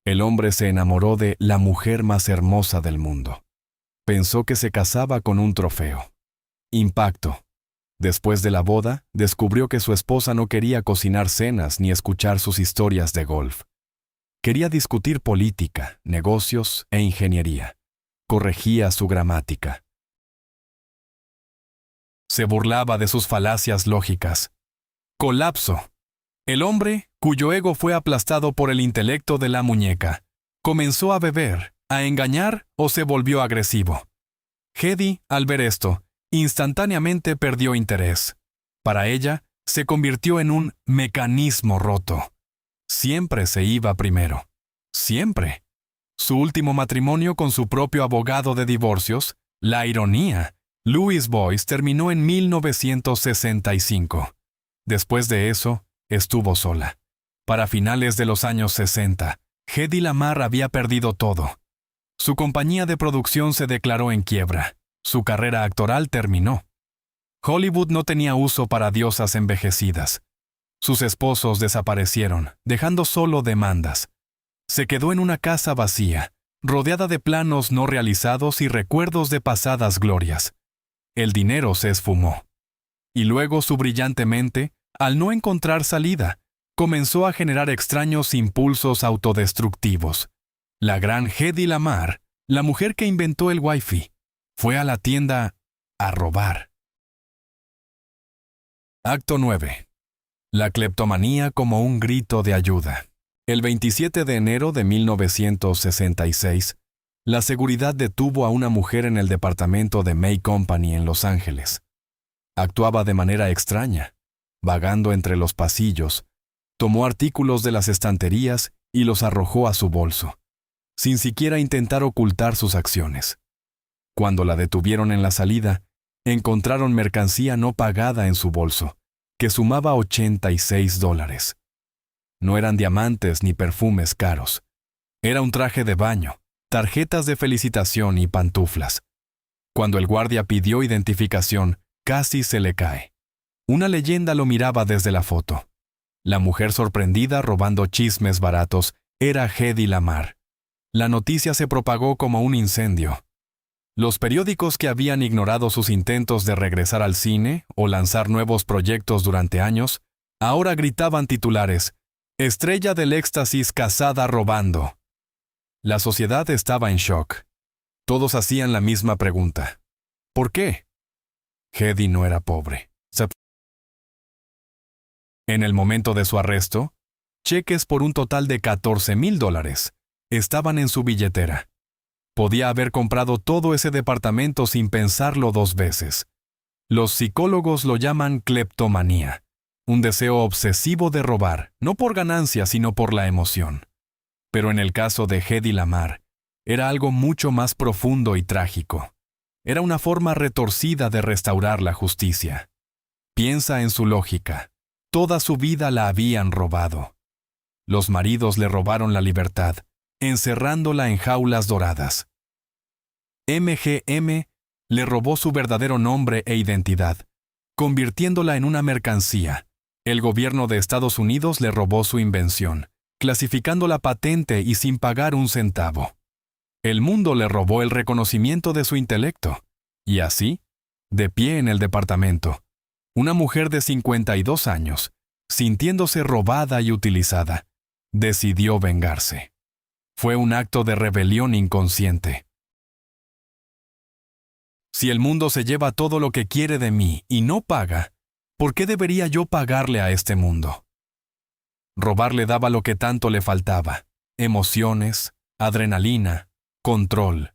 El hombre se enamoró de la mujer más hermosa del mundo. Pensó que se casaba con un trofeo. Impacto. Después de la boda, descubrió que su esposa no quería cocinar cenas ni escuchar sus historias de golf. Quería discutir política, negocios e ingeniería. Corregía su gramática. Se burlaba de sus falacias lógicas. Colapso. El hombre, cuyo ego fue aplastado por el intelecto de la muñeca, comenzó a beber, a engañar o se volvió agresivo. Hedy, al ver esto, instantáneamente perdió interés. Para ella, se convirtió en un mecanismo roto. Siempre se iba primero. Siempre. Su último matrimonio con su propio abogado de divorcios, la ironía, Louis Boyce, terminó en 1965. Después de eso, estuvo sola. Para finales de los años 60, Hedy Lamarr había perdido todo. Su compañía de producción se declaró en quiebra. Su carrera actoral terminó. Hollywood no tenía uso para diosas envejecidas. Sus esposos desaparecieron, dejando solo demandas. Se quedó en una casa vacía, rodeada de planos no realizados y recuerdos de pasadas glorias. El dinero se esfumó. Y luego su brillante mente, al no encontrar salida, comenzó a generar extraños impulsos autodestructivos. La gran Hedy Lamarr, la mujer que inventó el Wi-Fi, fue a la tienda a robar. Acto 9. La cleptomanía como un grito de ayuda. El 27 de enero de 1966, la seguridad detuvo a una mujer en el departamento de May Company en Los Ángeles. Actuaba de manera extraña, vagando entre los pasillos, tomó artículos de las estanterías y los arrojó a su bolso, sin siquiera intentar ocultar sus acciones. Cuando la detuvieron en la salida, encontraron mercancía no pagada en su bolso, que sumaba $86. No eran diamantes ni perfumes caros. Era un traje de baño, tarjetas de felicitación y pantuflas. Cuando el guardia pidió identificación, casi se le cae. Una leyenda lo miraba desde la foto. La mujer sorprendida robando chismes baratos era Hedy Lamarr. La noticia se propagó como un incendio. Los periódicos que habían ignorado sus intentos de regresar al cine o lanzar nuevos proyectos durante años, ahora gritaban titulares: «Estrella del éxtasis casada robando». La sociedad estaba en shock. Todos hacían la misma pregunta. ¿Por qué? Hedy no era pobre. En el momento de su arresto, cheques por un total de $14,000 estaban en su billetera. Podía haber comprado todo ese departamento sin pensarlo dos veces. Los psicólogos lo llaman cleptomanía, un deseo obsesivo de robar, no por ganancia, sino por la emoción. Pero en el caso de Hedy Lamarr, era algo mucho más profundo y trágico. Era una forma retorcida de restaurar la justicia. Piensa en su lógica. Toda su vida la habían robado. Los maridos le robaron la libertad, encerrándola en jaulas doradas. MGM le robó su verdadero nombre e identidad, convirtiéndola en una mercancía. El gobierno de Estados Unidos le robó su invención, clasificándola patente y sin pagar un centavo. El mundo le robó el reconocimiento de su intelecto. Y así, de pie en el departamento, una mujer de 52 años, sintiéndose robada y utilizada, decidió vengarse. Fue un acto de rebelión inconsciente. Si el mundo se lleva todo lo que quiere de mí y no paga, ¿por qué debería yo pagarle a este mundo? Robar le daba lo que tanto le faltaba: emociones, adrenalina, control.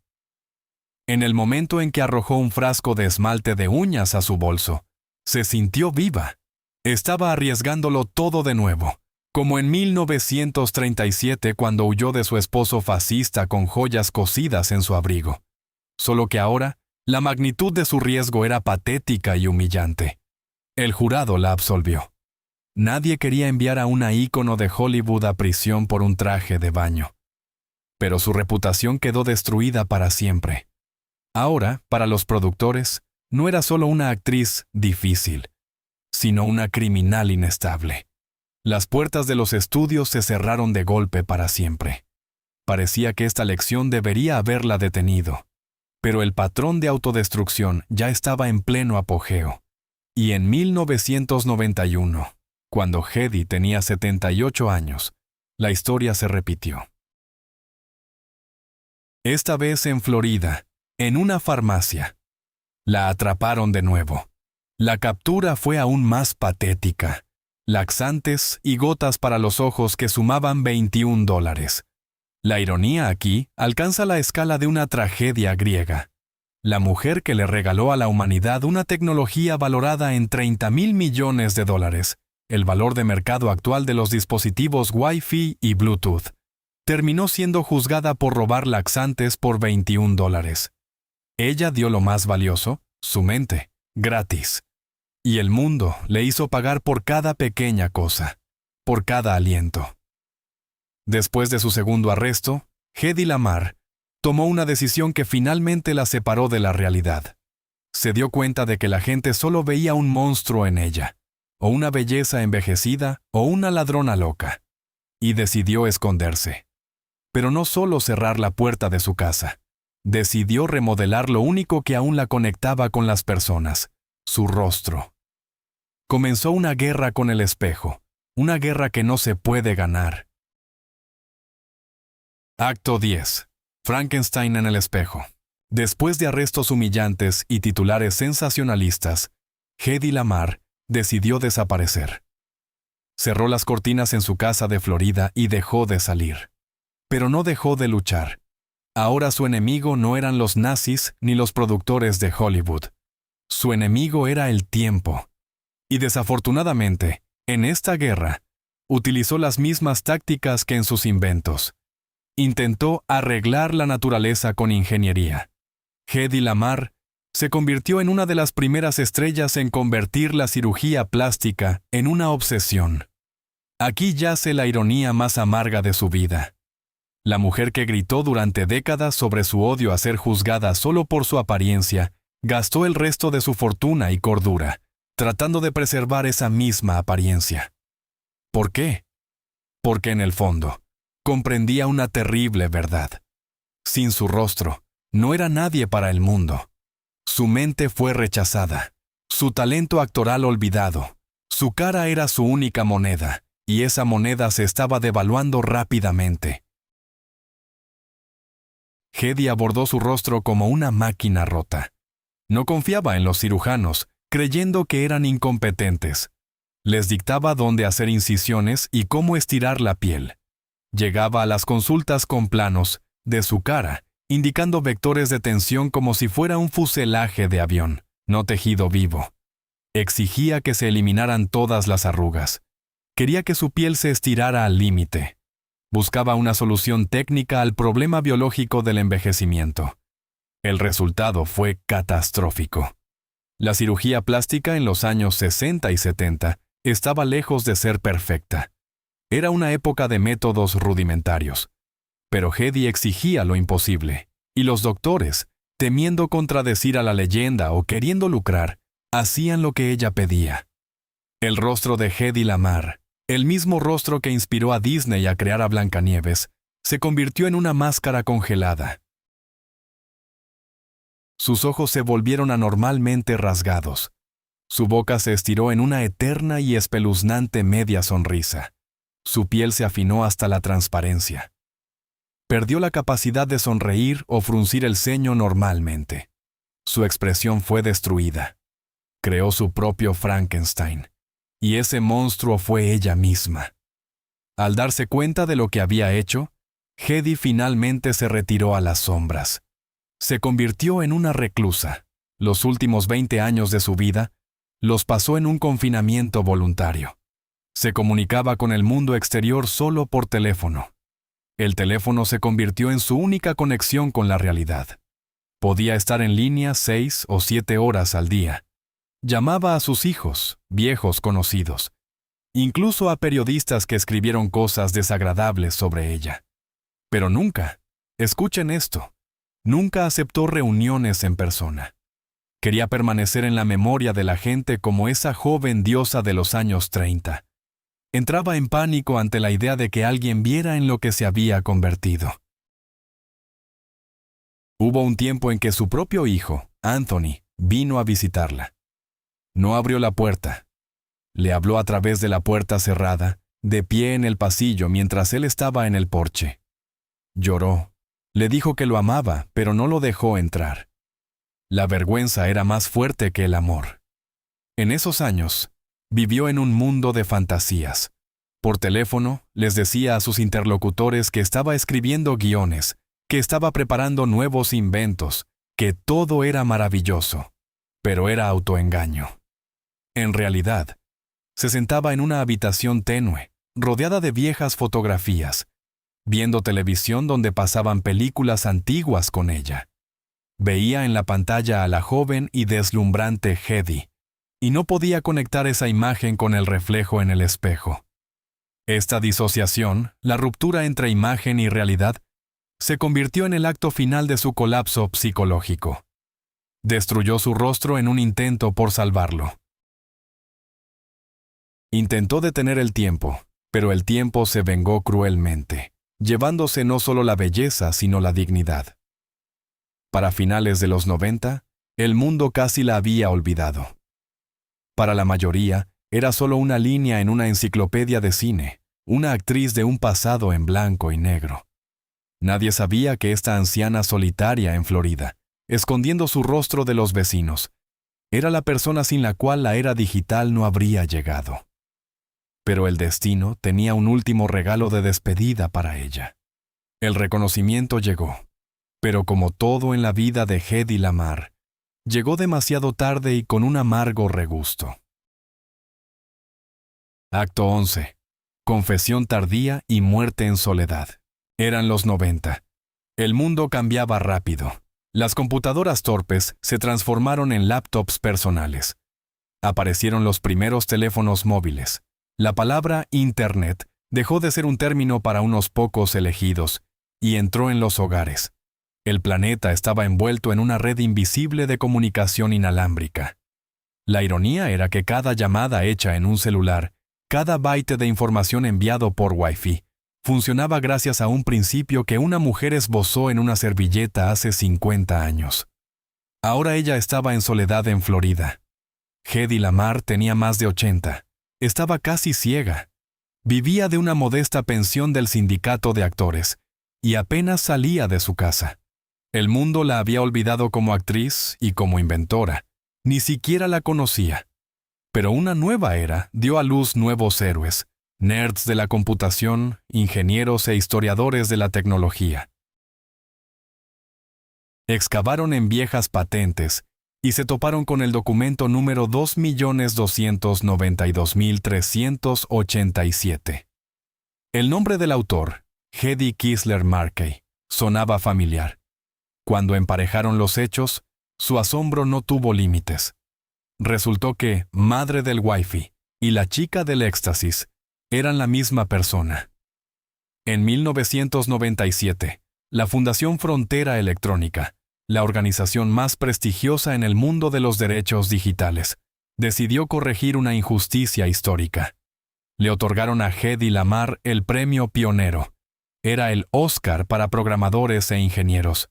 En el momento en que arrojó un frasco de esmalte de uñas a su bolso, se sintió viva. Estaba arriesgándolo todo de nuevo, como en 1937 cuando huyó de su esposo fascista con joyas cosidas en su abrigo. Solo que ahora, la magnitud de su riesgo era patética y humillante. El jurado la absolvió. Nadie quería enviar a una ícono de Hollywood a prisión por un traje de baño. Pero su reputación quedó destruida para siempre. Ahora, para los productores, no era solo una actriz difícil, sino una criminal inestable. Las puertas de los estudios se cerraron de golpe para siempre. Parecía que esta lección debería haberla detenido. Pero el patrón de autodestrucción ya estaba en pleno apogeo. Y en 1991, cuando Hedy tenía 78 años, La historia se repitió. Esta vez en Florida, en una farmacia. La atraparon de nuevo. La captura fue aún más patética. Laxantes y gotas para los ojos que sumaban $21. La ironía aquí alcanza la escala de una tragedia griega. La mujer que le regaló a la humanidad una tecnología valorada en $30,000 millones, el valor de mercado actual de los dispositivos Wi-Fi y Bluetooth, terminó siendo juzgada por robar laxantes por $21. Ella dio lo más valioso, su mente, gratis. Y el mundo le hizo pagar por cada pequeña cosa, por cada aliento. Después de su segundo arresto, Hedy Lamarr tomó una decisión que finalmente la separó de la realidad. Se dio cuenta de que la gente solo veía un monstruo en ella, o una belleza envejecida, o una ladrona loca. Y decidió esconderse. Pero no solo cerrar la puerta de su casa. Decidió remodelar lo único que aún la conectaba con las personas, su rostro. Comenzó una guerra con el espejo, una guerra que no se puede ganar. Acto 10. Frankenstein en el espejo. Después de arrestos humillantes y titulares sensacionalistas, Hedy Lamarr decidió desaparecer. Cerró las cortinas en su casa de Florida y dejó de salir. Pero no dejó de luchar. Ahora su enemigo no eran los nazis ni los productores de Hollywood. Su enemigo era el tiempo. Y desafortunadamente, en esta guerra, utilizó las mismas tácticas que en sus inventos. Intentó arreglar la naturaleza con ingeniería. Hedy Lamarr se convirtió en una de las primeras estrellas en convertir la cirugía plástica en una obsesión. Aquí yace la ironía más amarga de su vida. La mujer que gritó durante décadas sobre su odio a ser juzgada solo por su apariencia, gastó el resto de su fortuna y cordura, tratando de preservar esa misma apariencia. ¿Por qué? Porque en el fondo, comprendía una terrible verdad. Sin su rostro, no era nadie para el mundo. Su mente fue rechazada, su talento actoral olvidado, su cara era su única moneda, y esa moneda se estaba devaluando rápidamente. Hedy abordó su rostro como una máquina rota. No confiaba en los cirujanos, creyendo que eran incompetentes. Les dictaba dónde hacer incisiones y cómo estirar la piel. Llegaba a las consultas con planos, de su cara, indicando vectores de tensión como si fuera un fuselaje de avión, no tejido vivo. Exigía que se eliminaran todas las arrugas. Quería que su piel se estirara al límite. Buscaba una solución técnica al problema biológico del envejecimiento. El resultado fue catastrófico. La cirugía plástica en los años 60 y 70 estaba lejos de ser perfecta. Era una época de métodos rudimentarios. Pero Hedy exigía lo imposible, y los doctores, temiendo contradecir a la leyenda o queriendo lucrar, hacían lo que ella pedía. El rostro de Hedy Lamarr, el mismo rostro que inspiró a Disney a crear a Blancanieves, se convirtió en una máscara congelada. Sus ojos se volvieron anormalmente rasgados. Su boca se estiró en una eterna y espeluznante media sonrisa. Su piel se afinó hasta la transparencia. Perdió la capacidad de sonreír o fruncir el ceño normalmente. Su expresión fue destruida. Creó su propio Frankenstein. Y ese monstruo fue ella misma. Al darse cuenta de lo que había hecho, Hedy finalmente se retiró a las sombras. Se convirtió en una reclusa. Los últimos 20 años de su vida los pasó en un confinamiento voluntario. Se comunicaba con el mundo exterior solo por teléfono. El teléfono se convirtió en su única conexión con la realidad. Podía estar en línea 6 o 7 horas al día. Llamaba a sus hijos, viejos conocidos, incluso a periodistas que escribieron cosas desagradables sobre ella. Pero nunca, escuchen esto, nunca aceptó reuniones en persona. Quería permanecer en la memoria de la gente como esa joven diosa de los años 30. Entraba en pánico ante la idea de que alguien viera en lo que se había convertido. Hubo un tiempo en que su propio hijo, Anthony, vino a visitarla. No abrió la puerta. Le habló a través de la puerta cerrada de pie en el pasillo mientras él estaba en el porche. Lloró. Le dijo que lo amaba, pero no lo dejó entrar. La vergüenza era más fuerte que el amor. En esos años, vivió en un mundo de fantasías. Por teléfono, les decía a sus interlocutores que estaba escribiendo guiones, que estaba preparando nuevos inventos, que todo era maravilloso, pero era autoengaño. En realidad, se sentaba en una habitación tenue, rodeada de viejas fotografías, viendo televisión donde pasaban películas antiguas con ella. Veía en la pantalla a la joven y deslumbrante Hedy, y no podía conectar esa imagen con el reflejo en el espejo. Esta disociación, la ruptura entre imagen y realidad, se convirtió en el acto final de su colapso psicológico. Destruyó su rostro en un intento por salvarlo. Intentó detener el tiempo, pero el tiempo se vengó cruelmente, llevándose no solo la belleza, sino la dignidad. Para finales de los 90, el mundo casi la había olvidado. Para la mayoría, era solo una línea en una enciclopedia de cine, una actriz de un pasado en blanco y negro. Nadie sabía que esta anciana solitaria en Florida, escondiendo su rostro de los vecinos, era la persona sin la cual la era digital no habría llegado. Pero el destino tenía un último regalo de despedida para ella. El reconocimiento llegó, pero como todo en la vida de Hedy Lamarr, llegó demasiado tarde y con un amargo regusto. Acto 11. Confesión tardía y muerte en soledad. Eran los 90. El mundo cambiaba rápido. Las computadoras torpes se transformaron en laptops personales. Aparecieron los primeros teléfonos móviles. La palabra Internet dejó de ser un término para unos pocos elegidos y entró en los hogares. El planeta estaba envuelto en una red invisible de comunicación inalámbrica. La ironía era que cada llamada hecha en un celular, cada byte de información enviado por Wi-Fi, funcionaba gracias a un principio que una mujer esbozó en una servilleta hace 50 años. Ahora ella estaba en soledad en Florida. Hedy Lamarr tenía más de 80. Estaba casi ciega. Vivía de una modesta pensión del sindicato de actores y apenas salía de su casa. El mundo la había olvidado como actriz y como inventora. Ni siquiera la conocía. Pero una nueva era dio a luz nuevos héroes, nerds de la computación, ingenieros e historiadores de la tecnología. Excavaron en viejas patentes y se toparon con el documento número 2.292.387. El nombre del autor, Hedy Kissler Markey, sonaba familiar. Cuando emparejaron los hechos, su asombro no tuvo límites. Resultó que madre del Wi-Fi y la chica del éxtasis eran la misma persona. En 1997, la Fundación Frontera Electrónica, la organización más prestigiosa en el mundo de los derechos digitales, decidió corregir una injusticia histórica. Le otorgaron a Hedy Lamarr el premio Pionero. Era el Oscar para programadores e ingenieros.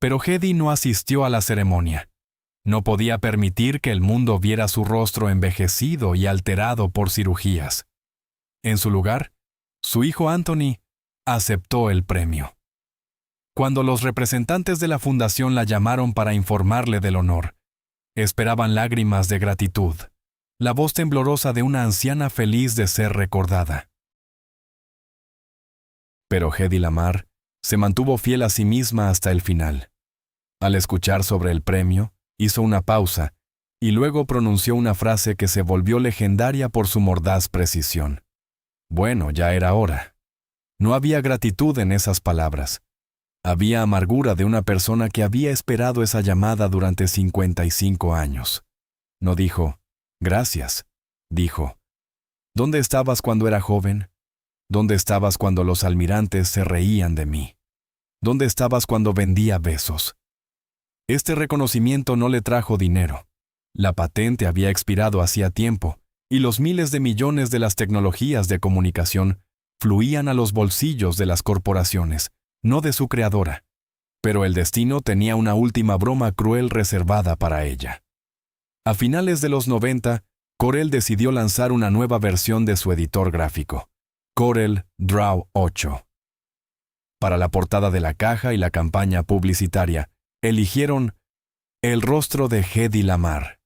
Pero Hedy no asistió a la ceremonia. No podía permitir que el mundo viera su rostro envejecido y alterado por cirugías. En su lugar, su hijo Anthony aceptó el premio. Cuando los representantes de la fundación la llamaron para informarle del honor, esperaban lágrimas de gratitud, la voz temblorosa de una anciana feliz de ser recordada. Pero Hedy Lamarr se mantuvo fiel a sí misma hasta el final. Al escuchar sobre el premio, hizo una pausa y luego pronunció una frase que se volvió legendaria por su mordaz precisión. Bueno, ya era hora. No había gratitud en esas palabras. Había amargura de una persona que había esperado esa llamada durante 55 años. No dijo, gracias. Dijo, ¿dónde estabas cuando era joven? ¿Dónde estabas cuando los almirantes se reían de mí? ¿Dónde estabas cuando vendía besos? Este reconocimiento no le trajo dinero. La patente había expirado hacía tiempo, y los miles de millones de las tecnologías de comunicación fluían a los bolsillos de las corporaciones, no de su creadora. Pero el destino tenía una última broma cruel reservada para ella. A finales de los 90, Corel decidió lanzar una nueva versión de su editor gráfico, Corel Draw 8. Para la portada de la caja y la campaña publicitaria, eligieron el rostro de Hedy Lamarr.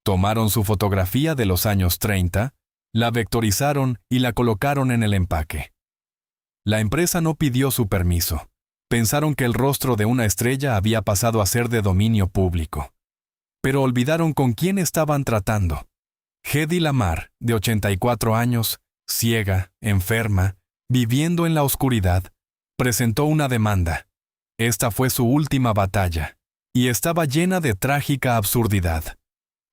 Tomaron su fotografía de los años 30, la vectorizaron y la colocaron en el empaque. La empresa no pidió su permiso. Pensaron que el rostro de una estrella había pasado a ser de dominio público. Pero olvidaron con quién estaban tratando. Hedy Lamarr, de 84 años, ciega, enferma, viviendo en la oscuridad, presentó una demanda. Esta fue su última batalla, y estaba llena de trágica absurdidad.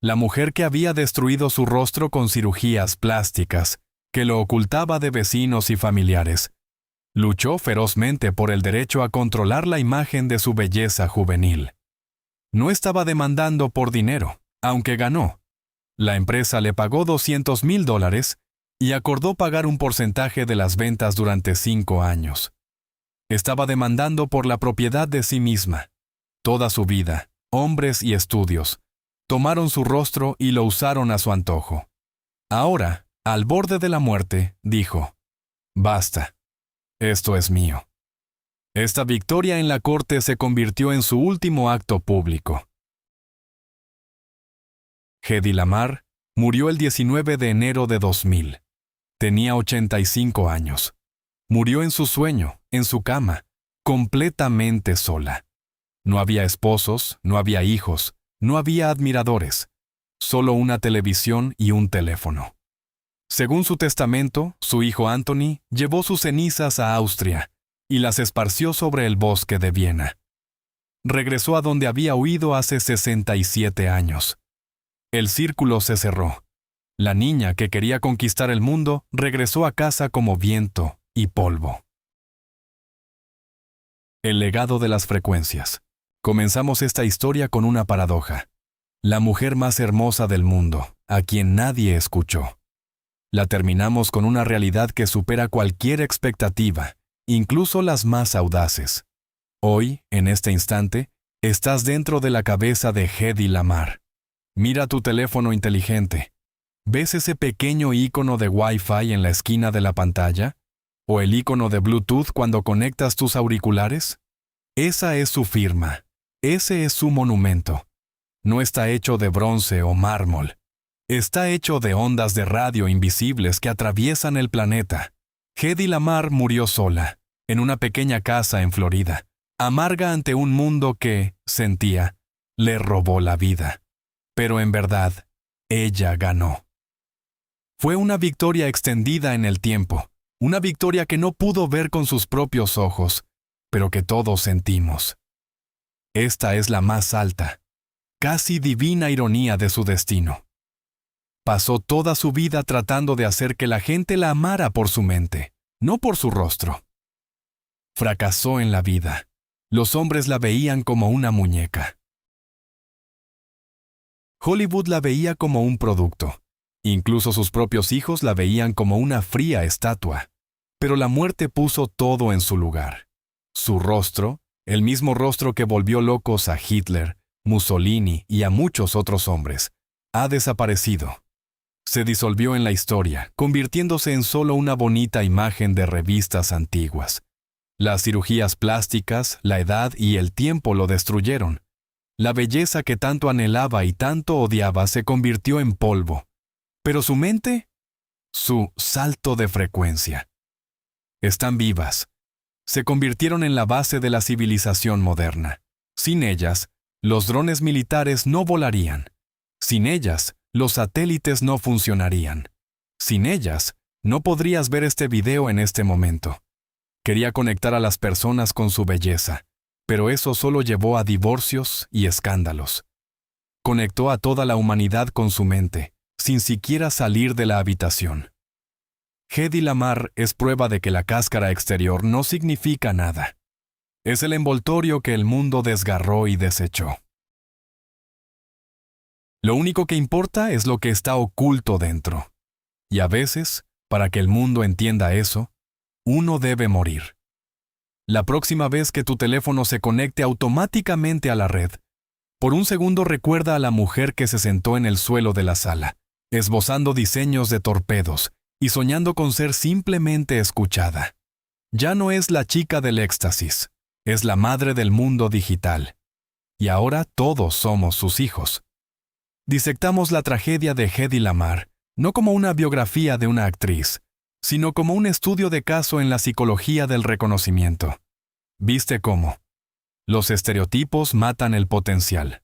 La mujer que había destruido su rostro con cirugías plásticas, que lo ocultaba de vecinos y familiares, luchó ferozmente por el derecho a controlar la imagen de su belleza juvenil. No estaba demandando por dinero, aunque ganó. La empresa le pagó $200,000 y acordó pagar un porcentaje de las ventas durante 5 años. Estaba demandando por la propiedad de sí misma. Toda su vida, hombres y estudios, tomaron su rostro y lo usaron a su antojo. Ahora, al borde de la muerte, dijo: «Basta. Esto es mío». Esta victoria en la corte se convirtió en su último acto público. Hedy Lamarr murió el 19 de enero de 2000. Tenía 85 años. Murió en su sueño, en su cama, completamente sola. No había esposos, no había hijos, no había admiradores, solo una televisión y un teléfono. Según su testamento, su hijo Anthony llevó sus cenizas a Austria y las esparció sobre el bosque de Viena. Regresó a donde había huido hace 67 años. El círculo se cerró. La niña que quería conquistar el mundo regresó a casa como viento y polvo. El legado de las frecuencias. Comenzamos esta historia con una paradoja. La mujer más hermosa del mundo, a quien nadie escuchó. La terminamos con una realidad que supera cualquier expectativa, incluso las más audaces. Hoy, en este instante, estás dentro de la cabeza de Hedy Lamarr. Mira tu teléfono inteligente. ¿Ves ese pequeño ícono de Wi-Fi en la esquina de la pantalla? ¿O el ícono de Bluetooth cuando conectas tus auriculares? Esa es su firma. Ese es su monumento. No está hecho de bronce o mármol. Está hecho de ondas de radio invisibles que atraviesan el planeta. Hedy Lamarr murió sola, en una pequeña casa en Florida, amarga ante un mundo que, sentía, le robó la vida. Pero en verdad, ella ganó. Fue una victoria extendida en el tiempo, una victoria que no pudo ver con sus propios ojos, pero que todos sentimos. Esta es la más alta, casi divina ironía de su destino. Pasó toda su vida tratando de hacer que la gente la amara por su mente, no por su rostro. Fracasó en la vida. Los hombres la veían como una muñeca. Hollywood la veía como un producto. Incluso sus propios hijos la veían como una fría estatua. Pero la muerte puso todo en su lugar. Su rostro, el mismo rostro que volvió locos a Hitler, Mussolini y a muchos otros hombres, ha desaparecido. Se disolvió en la historia, convirtiéndose en solo una bonita imagen de revistas antiguas. Las cirugías plásticas, la edad y el tiempo lo destruyeron. La belleza que tanto anhelaba y tanto odiaba se convirtió en polvo. Pero su mente, su salto de frecuencia. Están vivas. Se convirtieron en la base de la civilización moderna. Sin ellas, los drones militares no volarían. Sin ellas, los satélites no funcionarían. Sin ellas, no podrías ver este video en este momento. Quería conectar a las personas con su belleza, pero eso solo llevó a divorcios y escándalos. Conectó a toda la humanidad con su mente, sin siquiera salir de la habitación. Hedy Lamarr es prueba de que la cáscara exterior no significa nada. Es el envoltorio que el mundo desgarró y desechó. Lo único que importa es lo que está oculto dentro. Y a veces, para que el mundo entienda eso, uno debe morir. La próxima vez que tu teléfono se conecte automáticamente a la red, por un segundo recuerda a la mujer que se sentó en el suelo de la sala, esbozando diseños de torpedos y soñando con ser simplemente escuchada. Ya no es la chica del éxtasis, es la madre del mundo digital. Y ahora todos somos sus hijos. Disectamos la tragedia de Hedy Lamarr, no como una biografía de una actriz, sino como un estudio de caso en la psicología del reconocimiento. ¿Viste cómo? Los estereotipos matan el potencial.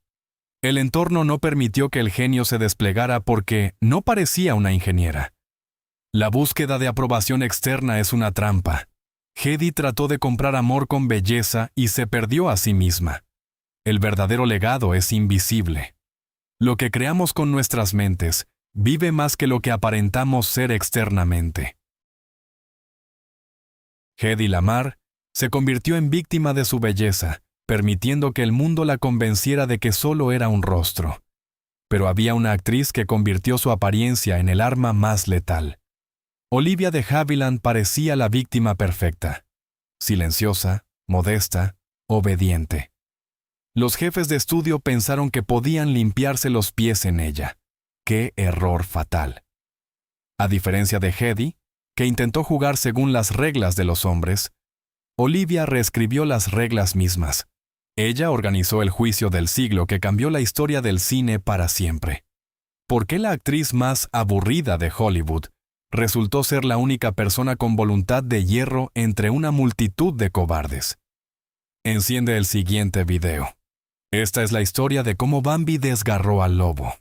El entorno no permitió que el genio se desplegara porque no parecía una ingeniera. La búsqueda de aprobación externa es una trampa. Hedy trató de comprar amor con belleza y se perdió a sí misma. El verdadero legado es invisible. Lo que creamos con nuestras mentes vive más que lo que aparentamos ser externamente. Hedy Lamarr se convirtió en víctima de su belleza, permitiendo que el mundo la convenciera de que solo era un rostro. Pero había una actriz que convirtió su apariencia en el arma más letal. Olivia de Havilland parecía la víctima perfecta. Silenciosa, modesta, obediente. Los jefes de estudio pensaron que podían limpiarse los pies en ella. ¡Qué error fatal! A diferencia de Hedy, que intentó jugar según las reglas de los hombres, Olivia reescribió las reglas mismas. Ella organizó el juicio del siglo que cambió la historia del cine para siempre. ¿Por qué la actriz más aburrida de Hollywood resultó ser la única persona con voluntad de hierro entre una multitud de cobardes? Enciende el siguiente video. Esta es la historia de cómo Bambi desgarró al lobo.